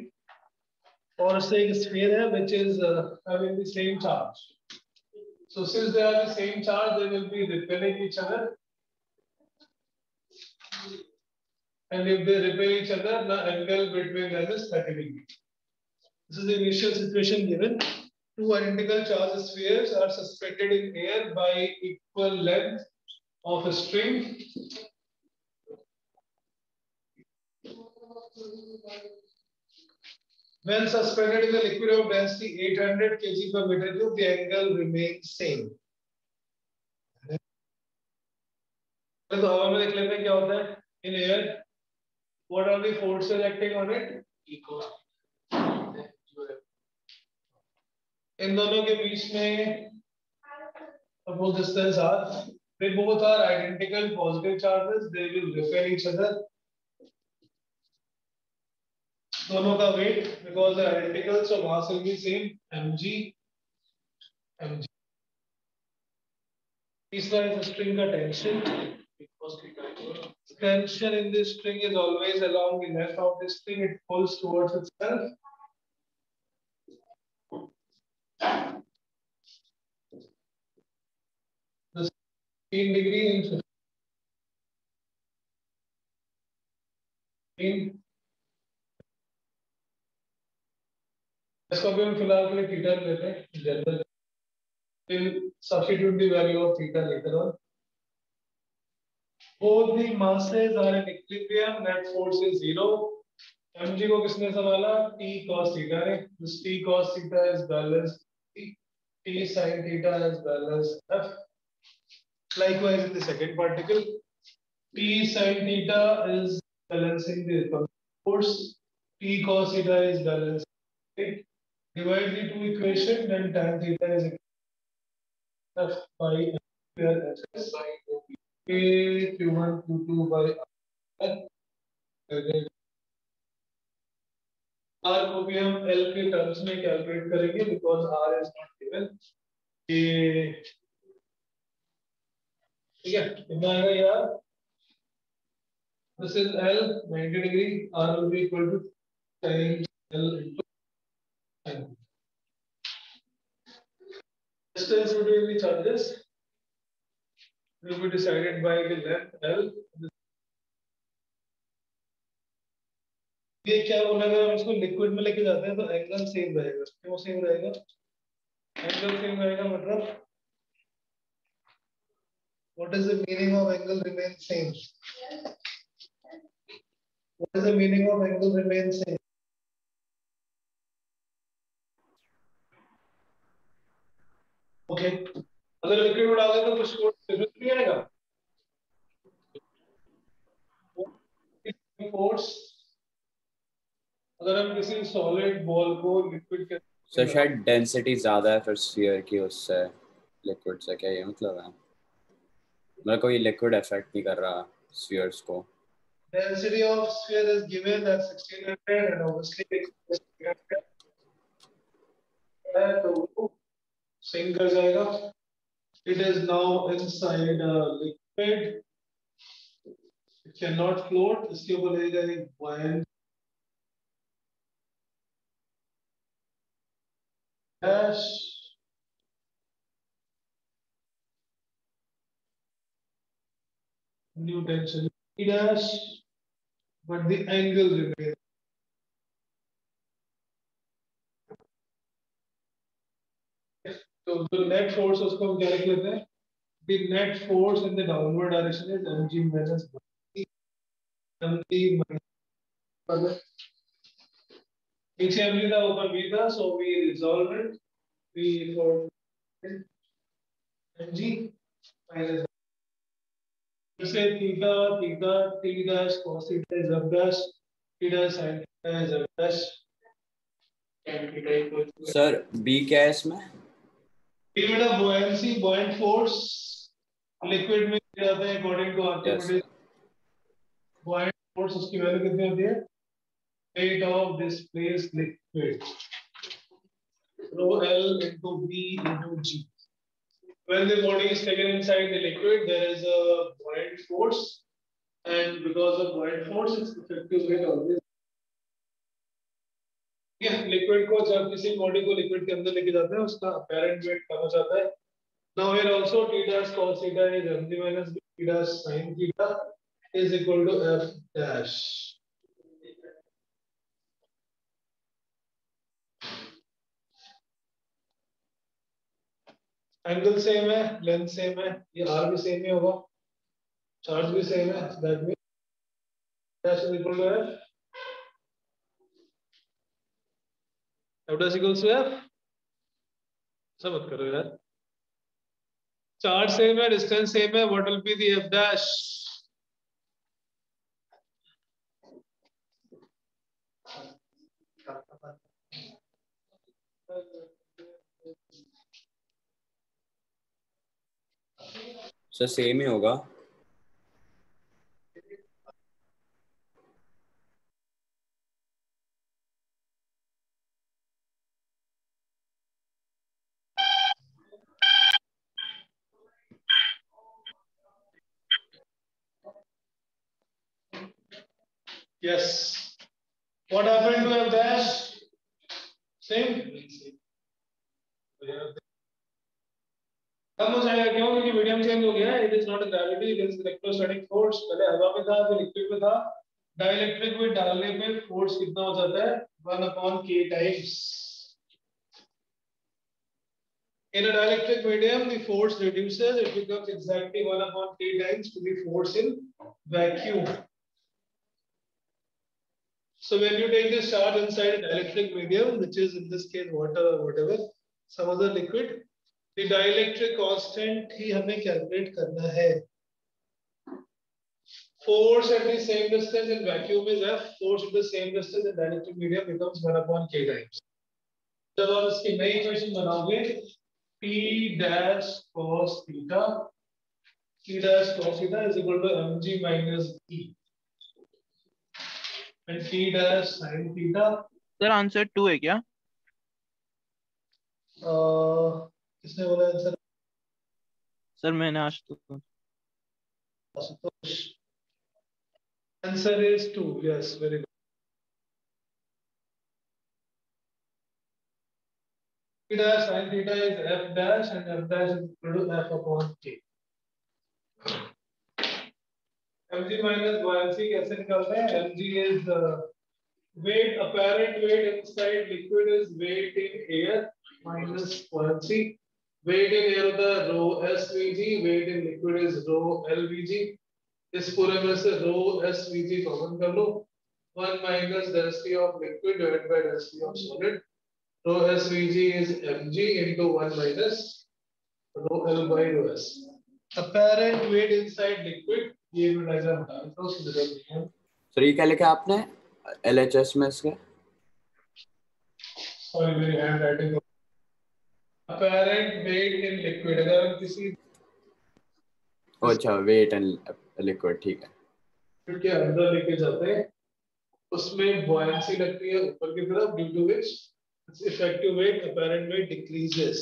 Speaker 1: और से एक sphere है which is having the same charge. So since they are the same charge, they will be repelling each other. And if they repel each other, the angle between them is 30 degree. This is the initial situation given. Two identical charged spheres are suspended in air by equal length of a string. When suspended in the liquid of density 800 kg per meter cube, the angle remains same. तो हवा में देख लेते हैं क्या होता है. In air, what are the forces acting on it? Equal. इन दोनों के बीच में suppose distance r. They both are identical positive charges. They will repel each other. दोनों का weight because they are identical, so mass will be same. mg. तीसरा is string का tension. Tension in this string is always along the length of the string. It pulls towards itself. The 15 degree in 15. इसको भी हम फिलहाल के लिए theta लेते हैं. General will substitute the value of theta later on. Both the masses are in equilibrium. Net force is 0. mg को किसने संभाला? T cos theta ने. This T cos theta is balanced. T sin theta is balanced F. Likewise in the second particle, T sin theta is balancing the force. T cos theta is balancing. Divide the two equations, then tan theta is F by F square S K Q1 Q2 by R. R को भी हम L के terms में calculate करेंगे because R is not given. ये ठीक है, कितना आएगा यार? This is L 90 degree, R will be equal to sin L into sin. Distance between the charges will be decided by the length L. ये क्या बोला, अगर हम इसको लिक्विड में लेके जाते हैं तो एंगल सेम रहेगा। क्यों सेम रहेगा? एंगल सेम रहेगा मतलब what is the meaning of angle remain same? What is the meaning of angle remain same? Okay, अगर लिक्विड में डालें तो कुछ डिफरेंस नहीं आएगा। फोर्स अगर हम किसी सॉलिड बॉल को लिक्विड के
Speaker 2: सर शायद डेंसिटी ज्यादा है फिर स्फीयर की उससे लिक्विड से, क्या ये मतलब है? मतलब कोई लिक्विड इफेक्ट नहीं कर रहा स्फीयर्स को।
Speaker 1: density of sphere is given at 1600 and obviously तो सिंक कर जाएगा। It is now inside a liquid. It cannot float. इसके ऊपर लगेगा एक buoyant dash. New tension E dash, but the angle remains. So the net force उसको हम क्या लिख लेते हैं? The net force in the downward direction is mg minus mg minus. नीचे mg था ऊपर v था, so we resolve it. V for mg minus. से theta theta t dash cos theta is f dash, t dash sin theta is f dash. Tan theta equals to
Speaker 2: sir b क्या है इसमें?
Speaker 1: b बेटा buoyancy, buoyant force liquid में जाता है according to Archimedes. buoyant force उसकी value कितनी होती है? Weight of displaced liquid rho L into V into G. When the body is taken inside the liquid, there is a buoyant force, and because of buoyant force, its effective weight always. Yeah, liquid को जब किसी body को liquid के अंदर लेके जाते हैं उसका apparent weight कम हो जाता है। Now here also t dash cos theta is mg minus t dash sin theta is equal to f dash. Angle same है, लेंथ सेम है, ये r भी सेम ही होगा, चार्ज भी सेम है, that means dash is equal to f. F dash equals to f. सब मत करो यार, चार्ज सेम है, डिस्टेंस सेम है, what will be the f dash?
Speaker 2: Sir same ही होगा।
Speaker 1: Yes. What happened to f dash? Same. कम हो जाएगा क्यों? क्योंकि मीडियम चेंज हो गया है। It is not a gravity, it is electrostatic force. पहले हवा में था, फिर लिक्विड में था। डाइलेक्ट्रिक में डालने पे फोर्स कितना हो जाता है? 1/k times. In a dielectric medium, the force reduces. It becomes exactly 1/k times to the force in vacuum. So when you take this charge inside a dielectric medium, which is in this case water or whatever, some other liquid, the dielectric constant ही हमें calculate करना है। Force at the same distance in vacuum is F. Force at the same distance in dielectric medium becomes 1/k times. जब आप इसकी नई equation बनाओगे, T dash cos theta, T dash cos theta is equal to mg minus E. And T dash sin theta.
Speaker 6: Sir answer 2 है क्या?
Speaker 1: किसने बोला answer?
Speaker 6: Sir मैंने आज तो
Speaker 1: Answer is 2. Yes, very good. P dash sin theta is f dash and f dash is equal to f upon k. mg minus buoyancy कैसे निकालते हैं? mg is weight, apparent weight inside liquid is weight in air minus buoyancy. Weight in air होता है rho svg, weight in liquid is rho lvg. इस पूरे में से rho svg common कर लो. 1 minus density of liquid divided by density of solid. Rho svg is mg into 1 minus rho l by rho s. Apparent weight inside liquid. ये diagram था तो समझ रहे हैं.
Speaker 2: सर ये क्या लिखा आपने LHS में इसका?
Speaker 1: Sorry, मेरी handwriting. Apparent weight in liquid. अगर हम किसी
Speaker 2: अच्छा weight and liquid ठीक है.
Speaker 1: liquid के अंदर लेके जाते हैं उसमें buoyancy लगती है ऊपर की तरफ due to which its effective weight, apparent weight decreases.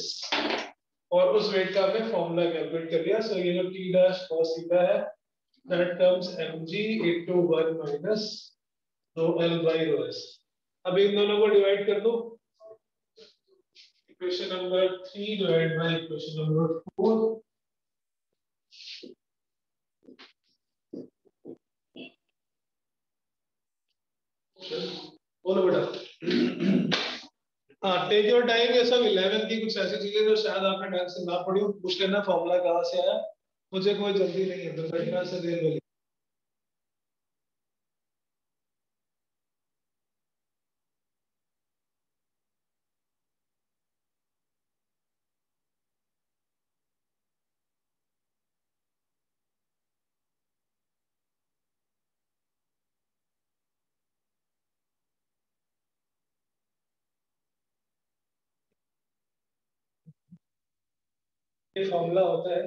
Speaker 1: और उस weight का हमने formula calculate कर लिया. So ये जो T dash cos theta है that comes mg into 1 minus rho l by rho s. अब इन दोनों को divide कर दो. Equation number 3 divided by equation number 4. बोलो बेटा. हाँ, टेक योर टाइम. ये सब 11 की कुछ ऐसी चीजें जो शायद आपने ढंग से ना पढ़ी हो. पूछ लेना फॉर्मूला कहाँ से आया. मुझे कोई जल्दी नहीं है. दुर्घटना से देर वाली. ये फॉर्मूला होता है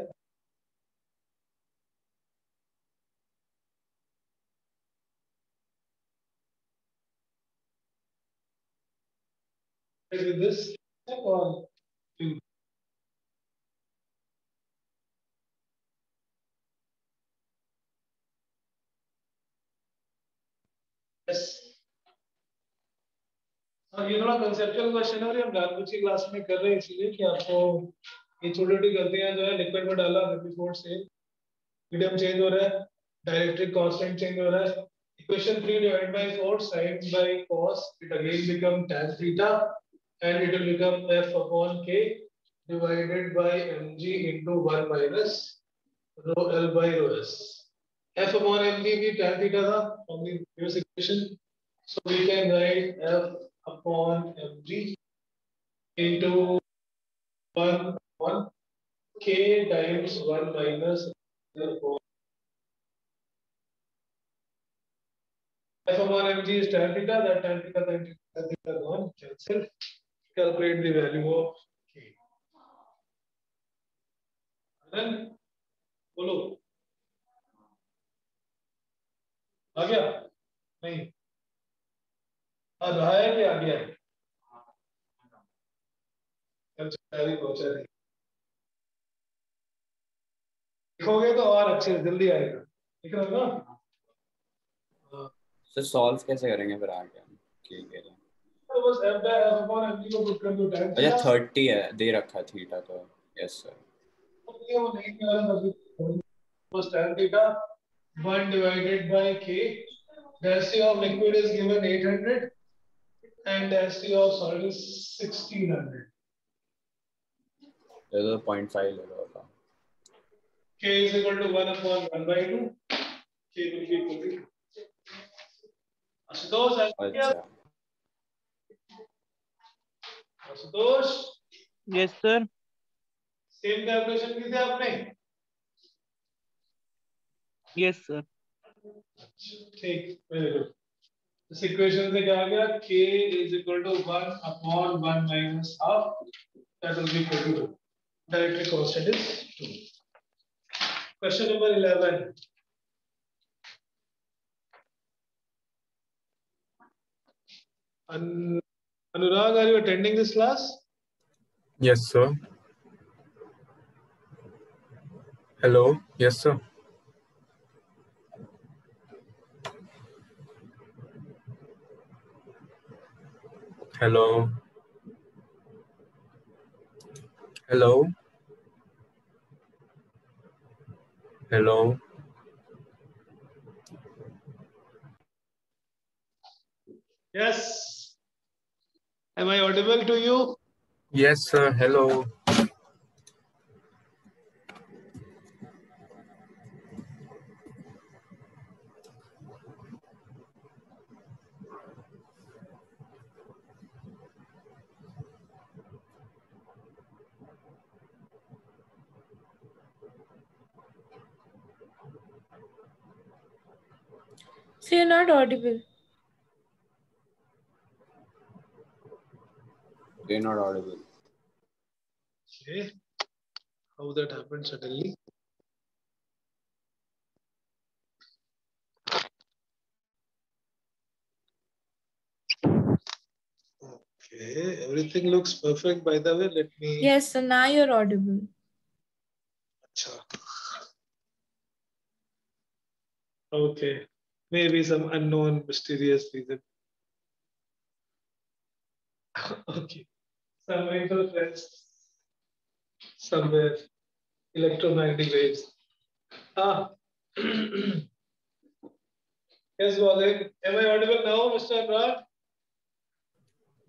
Speaker 1: with this or yes. हाँ, ये थोड़ा कंसेप्चुअल क्वेश्चन है और ये हम जानबूझ की क्लास में कर रहे हैं इसलिए कि आपको ये छोटी-छोटी गलतियां जो है लिक्विड में डाला बिफोर से मीडियम चेंज हो रहा है, डाइलेक्ट्रिक कांस्टेंट चेंज हो रहा है. Equation 3 divided by 4 sin by cos it again become tan theta and it will become f upon k divided by mg into 1 minus rho l by rho s. f upon mg भी tan theta था from the previous equation, so we can write f upon mg into 1 upon k times 1 minus therefore f upon mg is tan theta, that tan theta gone, cancel. Calculate the value of k. Then बोलो आ गया नहीं आ रहा है कि आ गया है? अभी पहुंचा नहीं. लिखोगे तो और अच्छे जल्दी आएगा. लिख रहे हो ना?
Speaker 2: सर सॉल्व कैसे करेंगे फिर आगे? ठीक है
Speaker 1: तो बस f upon mg को पुट कर दो. tan
Speaker 2: अच्छा
Speaker 1: theta
Speaker 2: 30 है दे रखा थीटा तो. Yes sir.
Speaker 1: वो नहीं किया अभी. बस tan theta 1 divided by k. Density of liquid is given 800 and density of solid is 1600.
Speaker 2: ये तो 0.5 ले लो था.
Speaker 1: K is equal to 1 upon 1 by 2. K will be equal to Ashutosh.
Speaker 2: अच्छा
Speaker 1: Ashutosh.
Speaker 6: Yes, sir.
Speaker 1: Same calculation की थी आपने?
Speaker 6: Yes, sir.
Speaker 1: ठीक, very good. इस इक्वेशन से क्या आ गया? K is equal to 1 upon 1 minus half. That will be equal to 2. Dielectric constant is 2. Question number 11. Anurag, are you attending this class?
Speaker 7: Yes, sir. Hello. Yes, sir. Hello. Hello. Hello.
Speaker 1: Yes. Am I audible to you?
Speaker 7: Yes, sir. Hello.
Speaker 5: So you're not audible.
Speaker 2: They're not audible.
Speaker 1: Okay. How that happened suddenly? Okay. Everything looks perfect. By the way, let me.
Speaker 5: Yes, so now you're audible.
Speaker 1: Acha. Okay. Maybe some unknown mysterious reason. Okay. Some interference somewhere. Electromagnetic waves. Ah. Yes, Walid. Am I audible now, Mr. Abrar?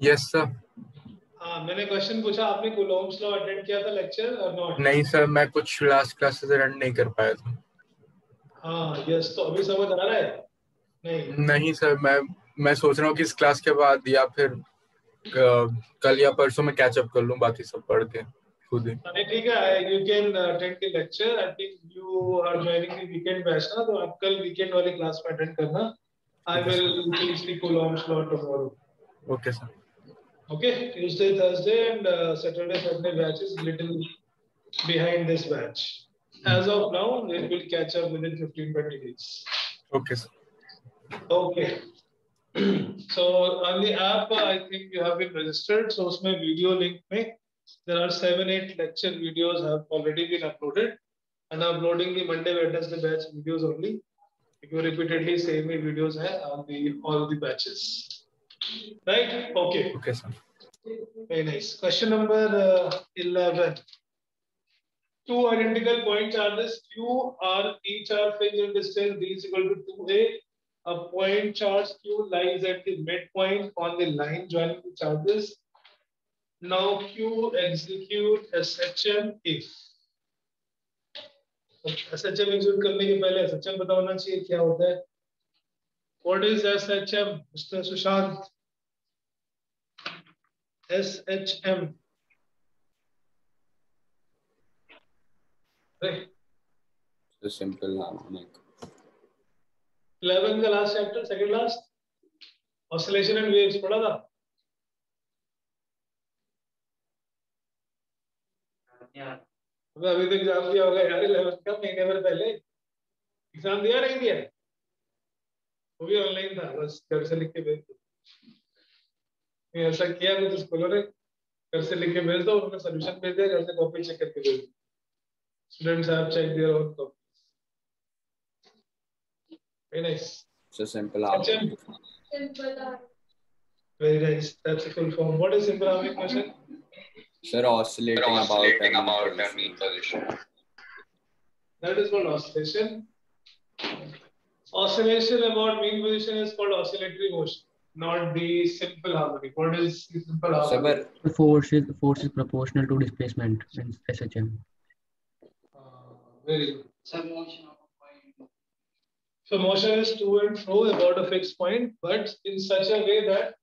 Speaker 7: Yes, sir.
Speaker 1: हाँ मैंने question पूछा आपने Coulomb's law attend किया था lecture और not
Speaker 7: नहीं sir, मैं कुछ लास्ट क्लासेस अटेंड नहीं कर पाया था.
Speaker 1: हाँ यस तो अभी समझ आ रहा है नहीं
Speaker 7: नहीं सर, मैं सोच रहा हूँ कि इस क्लास के बाद या फिर कल या परसों में कैच अप कर लूँ बाकी सब पढ़ के खुद ही.
Speaker 1: अरे ठीक है you can attend the lecture I think you are joining the weekend batch ना तो आप कल वीकेंड वाली क्लास में अटेंड करना I will teach the Coulomb's law tomorrow
Speaker 7: okay sir.
Speaker 1: okay Tuesday Thursday and Saturday Sunday batch is little behind this batch as of now it will catch up within 15-20 days
Speaker 7: okay sir.
Speaker 1: okay so on the app I think you have been registered so usme video link mein there are 7-8 lecture videos have already been uploaded and I'm uploading the Monday Wednesday batch videos only because repeatedly same he videos hai on the all the batches right okay
Speaker 7: sir.
Speaker 1: very nice question number 11 two identical point charges q are each are fixed in distance d is equal to 2a. A point charge q lies at the midpoint on the line joining the charges. Now q execute SHM if. SHM execute करने के पहले SHM पता होना चाहिए क्या होता है. What is SHM, Mr. Sushant? SHM. Right.
Speaker 2: So simple harmonic.
Speaker 1: 11 का last chapter, second last. Oscillation and waves पढ़ा था. अभी तक एग्जाम दिया होगा यार 11 का महीने भर पहले एग्जाम दिया नहीं दिया वो भी ऑनलाइन था बस घर से लिख के भेज दो ऐसा किया कुछ स्कूलों ने घर से लिख के भेज दो उन्होंने सॉल्यूशन भेज दिया घर से कॉपी चेक करके भेज दो students have check their own copy very nice
Speaker 2: So simple harmonic.
Speaker 1: Very nice that's a full form what is simple harmonic motion
Speaker 2: Sir, oscillating about a mean position.
Speaker 1: that is called oscillation. Oscillation about mean position is called oscillatory motion, not the simple harmonic. What is the simple
Speaker 2: Sir,
Speaker 1: harmonic?
Speaker 2: but
Speaker 4: The force is proportional to displacement in SHM.
Speaker 1: Very good.
Speaker 3: Some motion of a point.
Speaker 1: So motion is to and fro about a fixed point, but in such a way that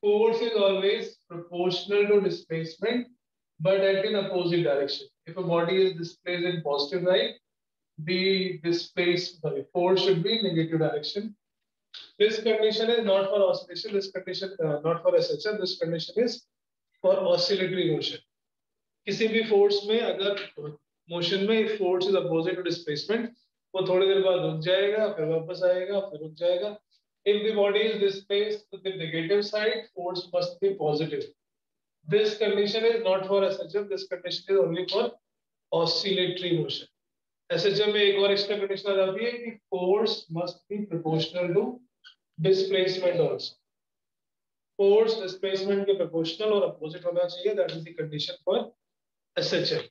Speaker 1: force is always proportional to displacement, but at an opposite direction. If a body is displaced in positive right, the force should be in negative direction. This condition is not for oscillation. This condition not for SHM. This condition is for oscillatory motion. किसी भी force में अगर motion में force is opposite to displacement, वो थोड़ी देर बाद रुक जाएगा, फिर वापस आएगा, फिर रुक जाएगा. If the body is displaced to the negative side, force must be positive. This condition is not for SHM. This condition is only for oscillatory motion. SHM में एक और extra condition आ जाती है कि force must be proportional to displacement also. Force displacement के proportional और opposite होना चाहिए, that is the condition for SHL.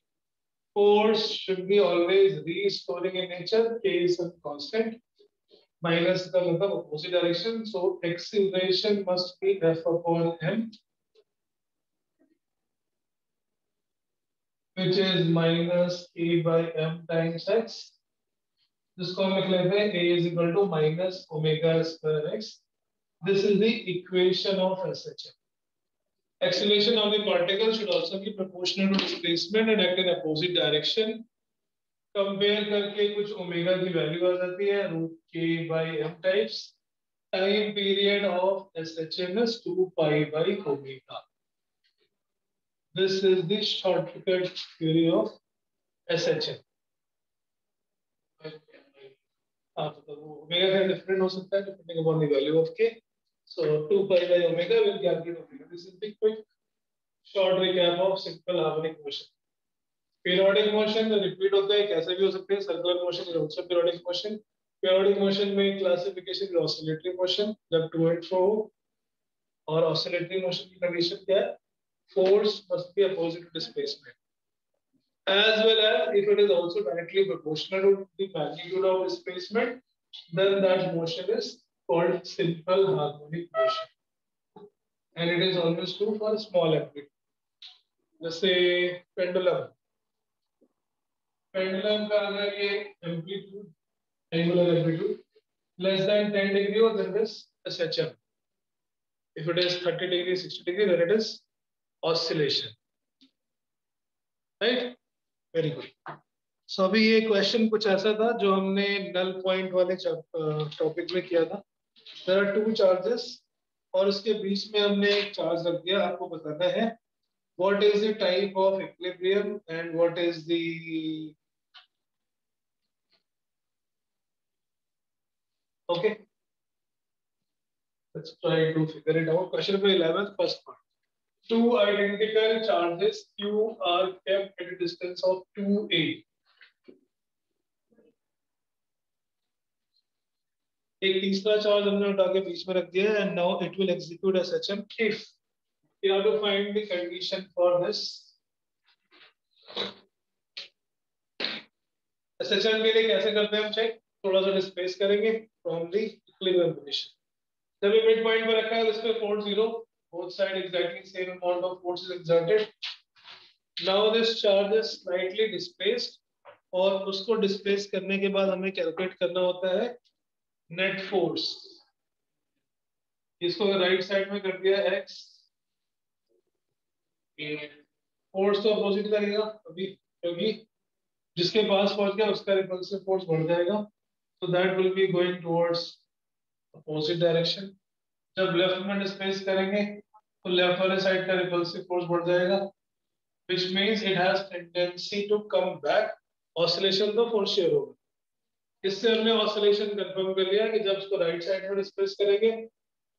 Speaker 1: Force should be always restoring in nature. K is a constant. Minus का मतलब opposite direction. So acceleration must be F upon m, which is minus K by m times x. जिसको हम लिख लेते हैं A is equal to minus omega square x. This is the equation of SHM. Acceleration of the particle should also be proportional to displacement and act in opposite direction. Compare करके कुछ omega की value आ जाती है root k by m times time period of SHM is 2 pi by omega. This is the shortcut theory of SHM. तो omega का different हो सकता है depending upon the value of k. So 2 pi by omega will calculate omega. This is the quick short recap of simple harmonic motion. Periodic motion repeat होता है, कैसे भी हो सकते हैं. Circular motion is also periodic motion. Periodic motion में classification is oscillatory motion जब to and fro. और ऑसिलेटरी मोशन की कंडीशन क्या है? Force must be opposite to displacement as well as if it is also directly proportional to the magnitude of displacement, then that motion is called simple harmonic motion, and it is always true for small amplitude. जैसे pendulum का अगर ये amplitude angular amplitude less than 10 degree और then this SHM. If it is 30 degree 60 degree then it is oscillation, right? Very good. So अभी ये question कुछ ऐसा था जो हमने नल पॉइंट वाले टॉपिक में किया था. There are two charges और उसके बीच में हमने एक चार्ज रख दिया. आपको बताना है what is the type of equilibrium and what is the okay. Let's try to figure it out. Question number 11, first part. Two identical charges Q are kept at a distance of 2a. एक तीसरा charge हमने उठा के बीच में रख दिया है and now it will execute SHM if you have to find the condition for this. SHM के लिए कैसे करते हैं हम चेक? थोड़ा सा डिस्प्लेस करेंगे from the equilibrium position. जब ये मिड पॉइंट पर रखा है तो इस पे force 0, both side exactly same amount of force is exerted. Now this charge is slightly displaced और उसको डिस्प्लेस करने के बाद हमें कैलकुलेट करना होता है नेट फोर्स. इसको राइट साइड में कर दिया x, फोर्स तो अपोजिट करेगा अभी क्योंकि जिसके पास पहुंच गया उसका रिपल्सिव फोर्स बढ़ जाएगा. So that will be going towards opposite direction. जब लेफ्ट में डिस्प्लेस करेंगे तो लेफ्ट वाले साइड का रिपल्सिव फोर्स बढ़ जाएगा, which means it has tendency to come back. Oscillation तो फॉर श्योर होगा. इससे हमने ऑसिलेशन कंफर्म कर लिया कि जब उसको राइट साइड में डिस्प्लेस करेंगे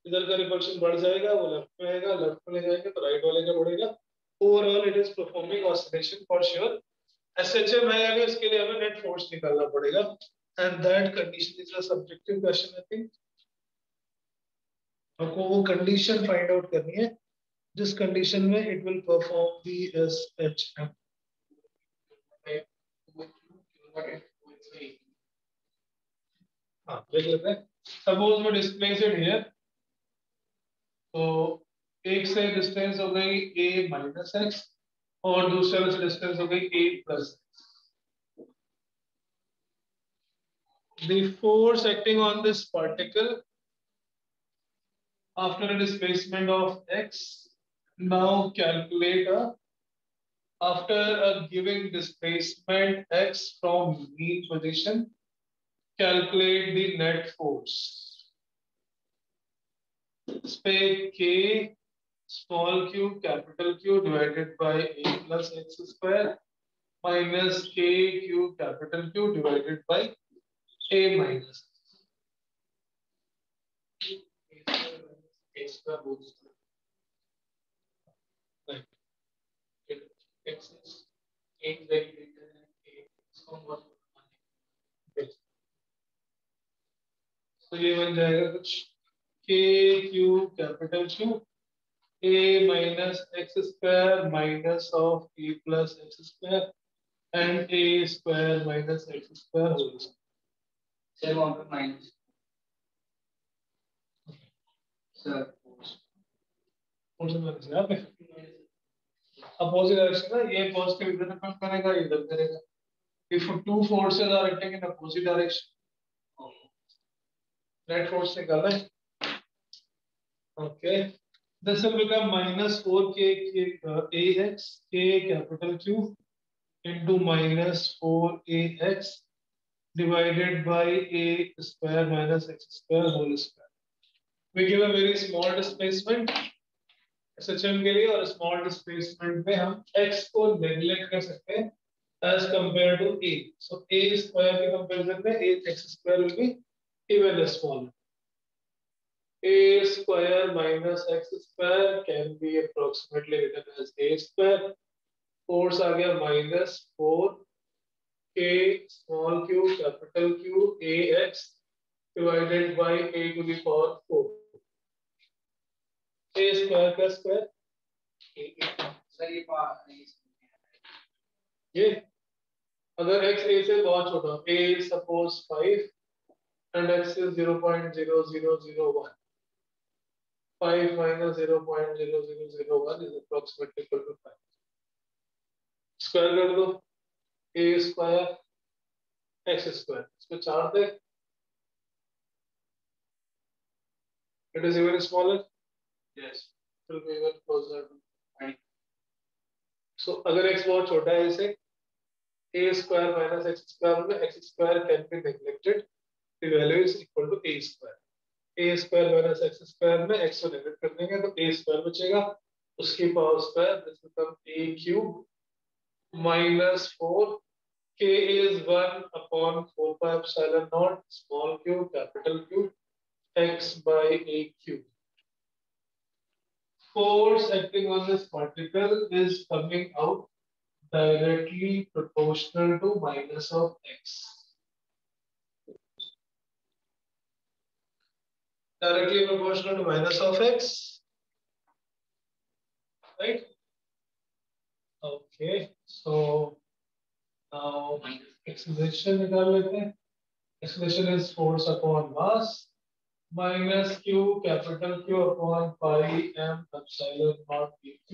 Speaker 1: इधर का रिपल्शन बढ़ जाएगा, वो लेफ्ट में आएगा, लेफ्ट में ले जाएंगे तो राइट वाले का बढ़ेगा. Overall it is performing oscillation for sure. SHM है यानी उसके लिए हमें नेट फोर्स निकालना पड़ेगा and that condition is a subjective question. I think आपको वो कंडीशन फाइंड आउट करनी है जिस कंडीशन में it will perform the SHM. हाँ देख लेते हैं. सपोज में डिस्प्लेस इट हियर, तो एक से डिस्टेंस हो गई a माइनस एक्स और दूसरे से डिस्टेंस हो गई a plus. The force acting on this particle after a displacement of x, now calculate after a given displacement x from mean position, calculate the net force. Space k small q capital Q divided by a plus x square minus k q capital Q divided by a minus x square whole square. Right. X is 8 very greater than a. तो ये बन जाएगा कुछ k q capital Q a minus x square minus of a plus x square and a square minus x square whole square.
Speaker 3: Sir वहाँ पे minus sir
Speaker 1: कौन सा minus यहाँ पे अपोजिट डायरेक्शन है, ये पॉजिटिव इधर इफेक्ट करेगा, इधर करेगा. If two forces are acting in opposite direction, net force निकालना है. Okay, this will become minus 4k ax k capital Q into minus 4ax divided by a square minus x square whole square. We give a very small displacement SHM के लिए, और small displacement में हम x को neglect कर सकते हैं as compared to a. So a square के comparison में a x square will be even smaller. A square minus x square can be approximately written as a square. Force आ गया minus 4 k small q capital Q ax divided by a to the power 4. A square का square
Speaker 3: sir
Speaker 1: ये अगर x a से बहुत छोटा, a is suppose 5 and x is 0.0001. 5 minus 0.0001 is approximately equal to 5. Square कर दो, a square x square. इसको 4 दे. It is even smaller. Yes, it will be even closer to 9. So अगर x बहुत छोटा है इसे, a square minus x square में x square can be neglected. The value is equal to a square. A square minus x square में x को neglect कर देंगे तो a square बचेगा, उसकी power square, this becomes a cube minus 4 k is 1 upon 4 pi epsilon naught small q capital Q x by a cube. Force acting on this particle is coming out directly proportional to minus of x. Directly proportional to minus of x, right? Okay, so now acceleration निकाल लेते हैं. Acceleration is force upon mass minus q capital Q upon pi m epsilon naught p q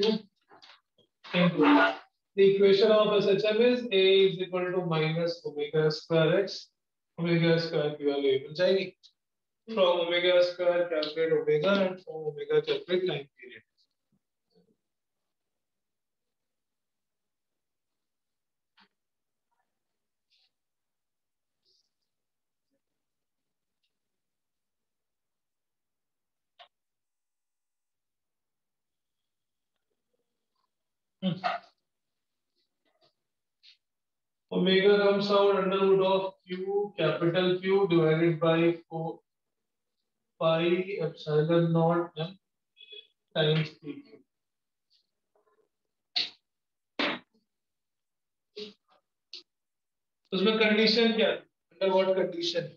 Speaker 1: into the equation of SHM is a is equal to minus omega square x. Omega square की value मिल जाएगी. From omega square calculate omega and from omega calculate time period. Omega comes out under root of q capital Q divided by 4 pi epsilon naught m times pq. उसमें condition क्या है? Under what condition?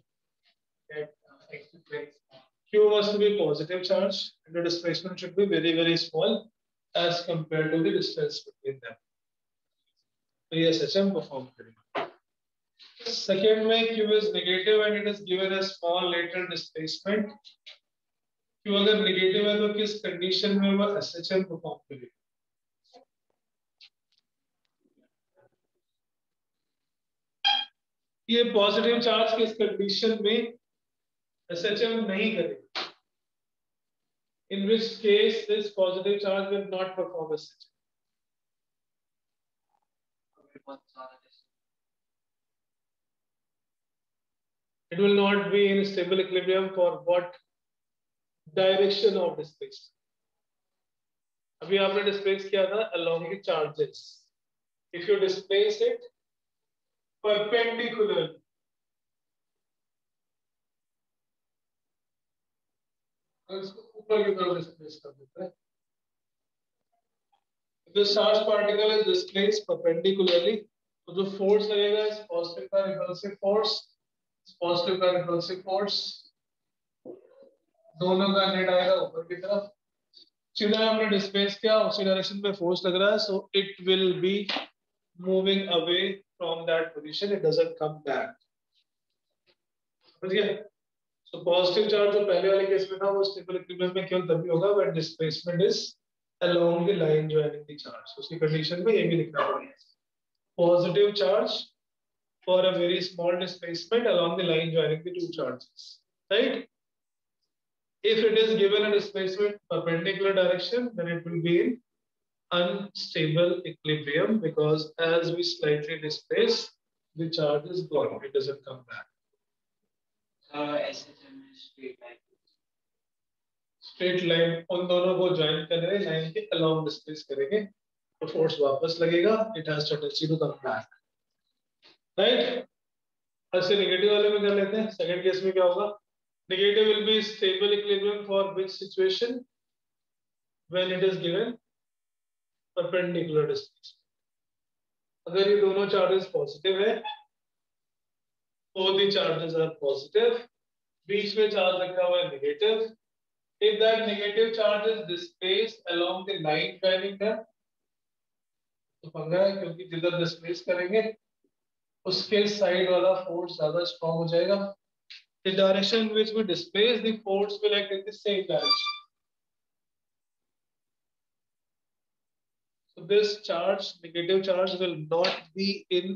Speaker 1: Q must be positive charge and the displacement should be very very small as compared to the distance between them. तो ये SHM perform करेगा. Second में Q is negative and it is given a small lateral displacement. Q अगर negative है तो किस condition में वो SHM perform करेगा? ये पॉजिटिव चार्ज किस कंडीशन में SHM नहीं करेगा? In which case this positive charge will not perform SHM. It will not be in stable equilibrium for what direction of displacement? अभी आपने displace किया था along the charges. If you displace it perpendicularly, ऊपर की तरफ displace कर देते हैं. If the charged particle is displaced perpendicularly, तो जो force लगेगा is positive का repulsive force, positive का repulsive force, दोनों का नेट आएगा ऊपर की तरफ. सीधा हमने डिस्प्लेस किया, उसी डायरेक्शन में फोर्स लग रहा है, so it will be moving away from that position, it doesn't come back. समझ गए? सो पॉजिटिव चार्ज जो पहले वाले केस में था वो स्टेबल इक्विलिब्रियम में केवल तभी होगा when displacement is along the line joining the charge. उसकी कंडीशन में ये भी लिखना पड़ेगा, positive charge for a very small displacement along the line joining the two charges, right? If it is given a displacement perpendicular direction, then it will be in unstable equilibrium, because as we slightly displace, the charge is gone, it doesn't come back. Straight line उन दोनों को join कर रहे हैं, line के along displace करेंगे, तो force वापस लगेगा, it has tendency to come back, right? ऐसे नेगेटिव वाले में कर लेते हैं। सेकंड केस में क्या होगा? Negative will be stable equilibrium for which situation? When it is given perpendicular displacement. अगर ये दोनों चार्जेस पॉजिटिव है, both the charges are positive, बीच में चार्ज रखा हुआ है negative, if that negative charge is displaced along the line joining them, तो पंगा है, क्योंकि जिधर डिस्प्लेस करेंगे उसके साइड वाला फोर्स ज्यादा स्ट्रांग हो जाएगा। The direction in which we displace, the force will act in the same direction. So this charge, negative charge, will not be in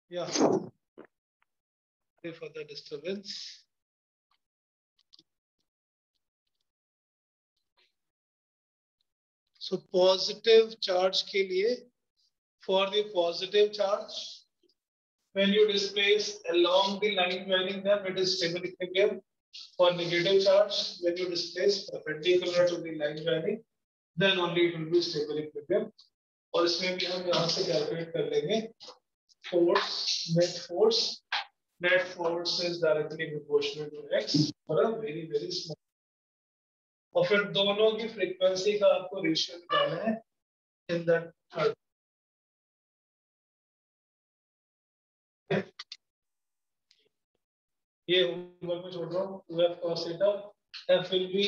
Speaker 1: yeah. Sorry for the disturbance. So positive charge के लिए, for the positive charge, when you displace along the line joining them, it is stable equilibrium. For negative charge, when you displace perpendicular to the line joining, then only it will be stable equilibrium. और इसमें भी हम यहाँ से calculate कर लेंगे force, net force is directly proportional to x for a very very small, और फिर दोनों की फ्रीक्वेंसी का आपको रेशियो निकालना है इन दैट थर्ड। ये होमवर्क में छोड़ रहा हूँ, 2f cos theta, f will be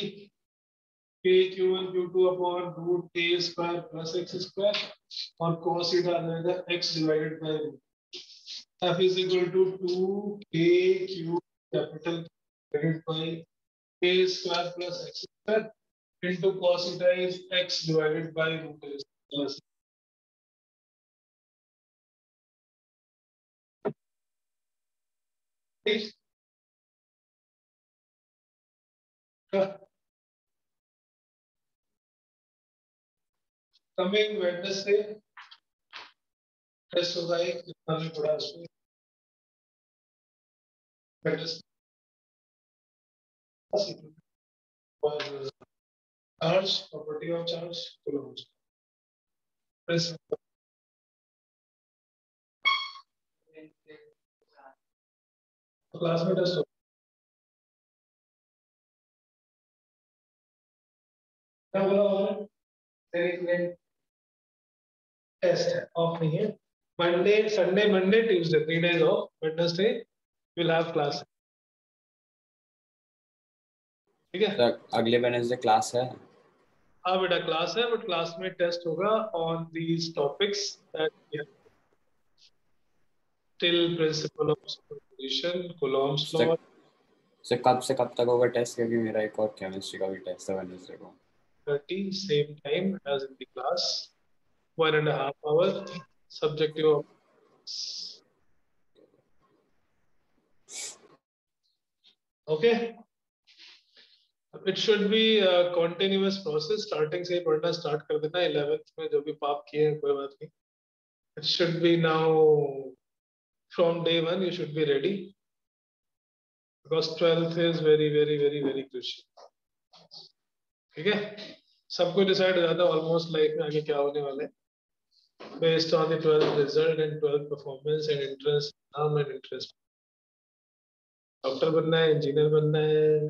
Speaker 1: k q1 q2 upon root a square plus x square, और cos theta आ जाएगा x divided by root, f is equal to 2 k q capital divided by a square plus x square into cos theta is x divided by root a plus. Coming Wednesday test होगा एक, जितना भी पढ़ा उसमें और charge, property of charge, Coulomb. Class में test क्या बोला आपने? टेस्ट है, ऑफ नहीं है। Monday, Sunday, Monday, Tuesday, 3 days off. Wednesday will have class. ठीक है
Speaker 2: सर अगले वेडनेसडे क्लास है?
Speaker 1: हाँ बेटा क्लास है, बट क्लास में टेस्ट होगा on these topics that till principle of superposition, Coulomb's law.
Speaker 2: से कब तक होगा टेस्ट, क्योंकि मेरा एक और केमिस्ट्री का भी टेस्ट है वेडनेसडे को।
Speaker 1: 30 same time as in the class, 1.5 hour subjective. Okay, it should be a continuous process. Starting से पढ़ना start कर देना 11th में जो भी पाप किए हैं कोई बात नहीं. It should be now from day one. You should be ready because 12th is very very very very crucial. ठीक है, सबको डिसाइड हो जाता है ऑलमोस्ट लाइफ में आगे क्या होने वाला है based on the 12th result and 12th performance and interest, and interest. Doctor बनना है, इंजीनियर बनना है,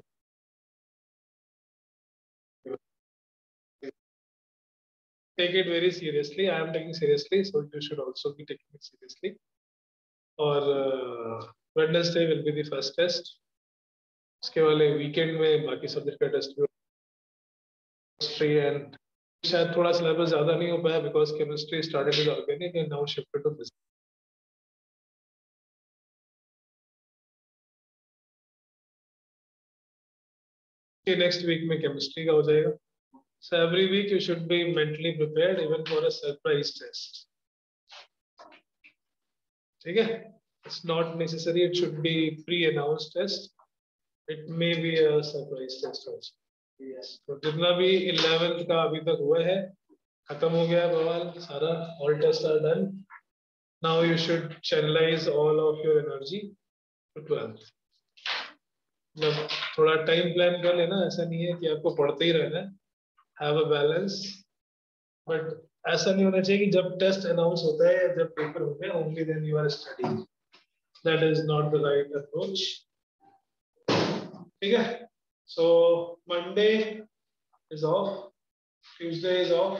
Speaker 1: take it very seriously. I am taking seriously, so you should also be taking it seriously. और Wednesday will be the first test. उसके वाले weekend में बाकी subject का टेस्ट हिस्ट्री एंड शायद थोड़ा सिलेबस ज्यादा नहीं हो पाया because chemistry started with organic and now shifted to business. Next week में chemistry का हो जाएगा. So every week you should be mentally prepared even for a surprise test. ठीक है? It's not necessary it should be pre-announced test. It may be a surprise test also. Yes. तो जितना भी 11th का अभी तक हुआ है खत्म हो गया बवाल सारा. All tests are done. Now you should channelize all of your energy to 12th. मतलब थोड़ा टाइम प्लान कर लेना. ऐसा नहीं है कि आपको पढ़ते ही रहना है. Have a balance, but ऐसा नहीं होना चाहिए कि जब टेस्ट अनाउंस होता है जब पेपर होते हैं only then you are studying. That is not the right approach. ठीक है? So Monday is off, Tuesday is off,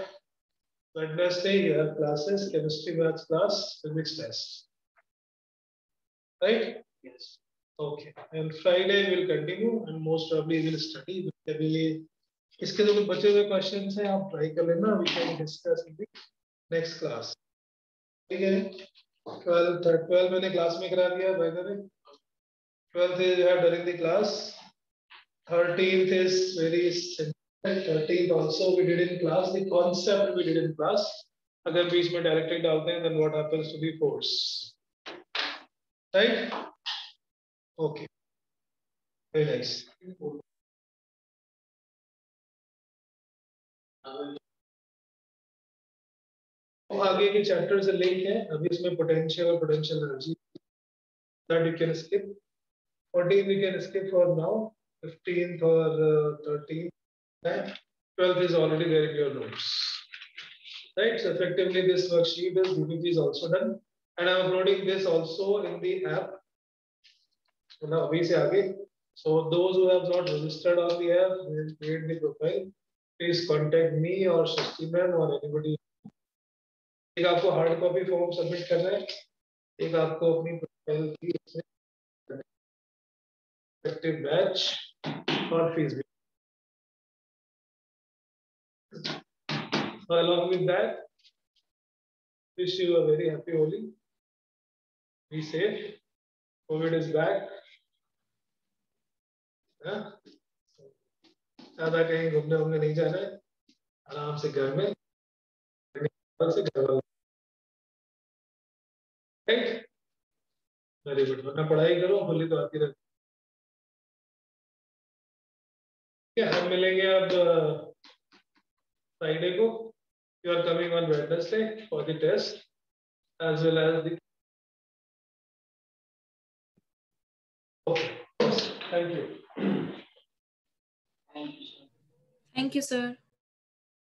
Speaker 1: Wednesday you have classes, chemistry, maths class, physics test. Right? Yes. Okay. And Friday will continue and most probably will study. इसके जो बचे हुए questions हैं आप try कर लेना. We can discuss in the next class. ठीक है? 12 मैंने क्लास में करा दिया by the way. 12th is you have during the class. 13th is very simple. 13th also we did in class. The concept we did in class. अगर बीच में directly डालते हैं then what happens to the force? Right? Okay. Very nice. तो आगे के chapter से link है. अभी इसमें पोटेंशियल और potential energy that you can skip. 14th we can skip for now. 15th or 13th. 12th is already there in your notes. Right? So effectively this worksheet is DPP is also done and I am uploading this also in the app. Now अभी से आगे. So those who have not registered on the app, create the profile. Please contact me or Shashti ma'am or anybody. एक आपको hard copy form submit करना है. एक आपको अपनी प्रोफाइल की एक्टिव बैच और फीस भी. Along with that, wish you a very happy Holi. Be safe. COVID is back. ज्यादा कहीं घूमने घूमने नहीं जाना है. आराम से घर में से घर वाले. राइट? Very good. वरना पढ़ाई करो होली तो आती रहती है. हम मिलेंगे अब फ्राइडे को. You are coming on Wednesday for the test as well as the. Okay. Thank you.
Speaker 5: Thank you, sir.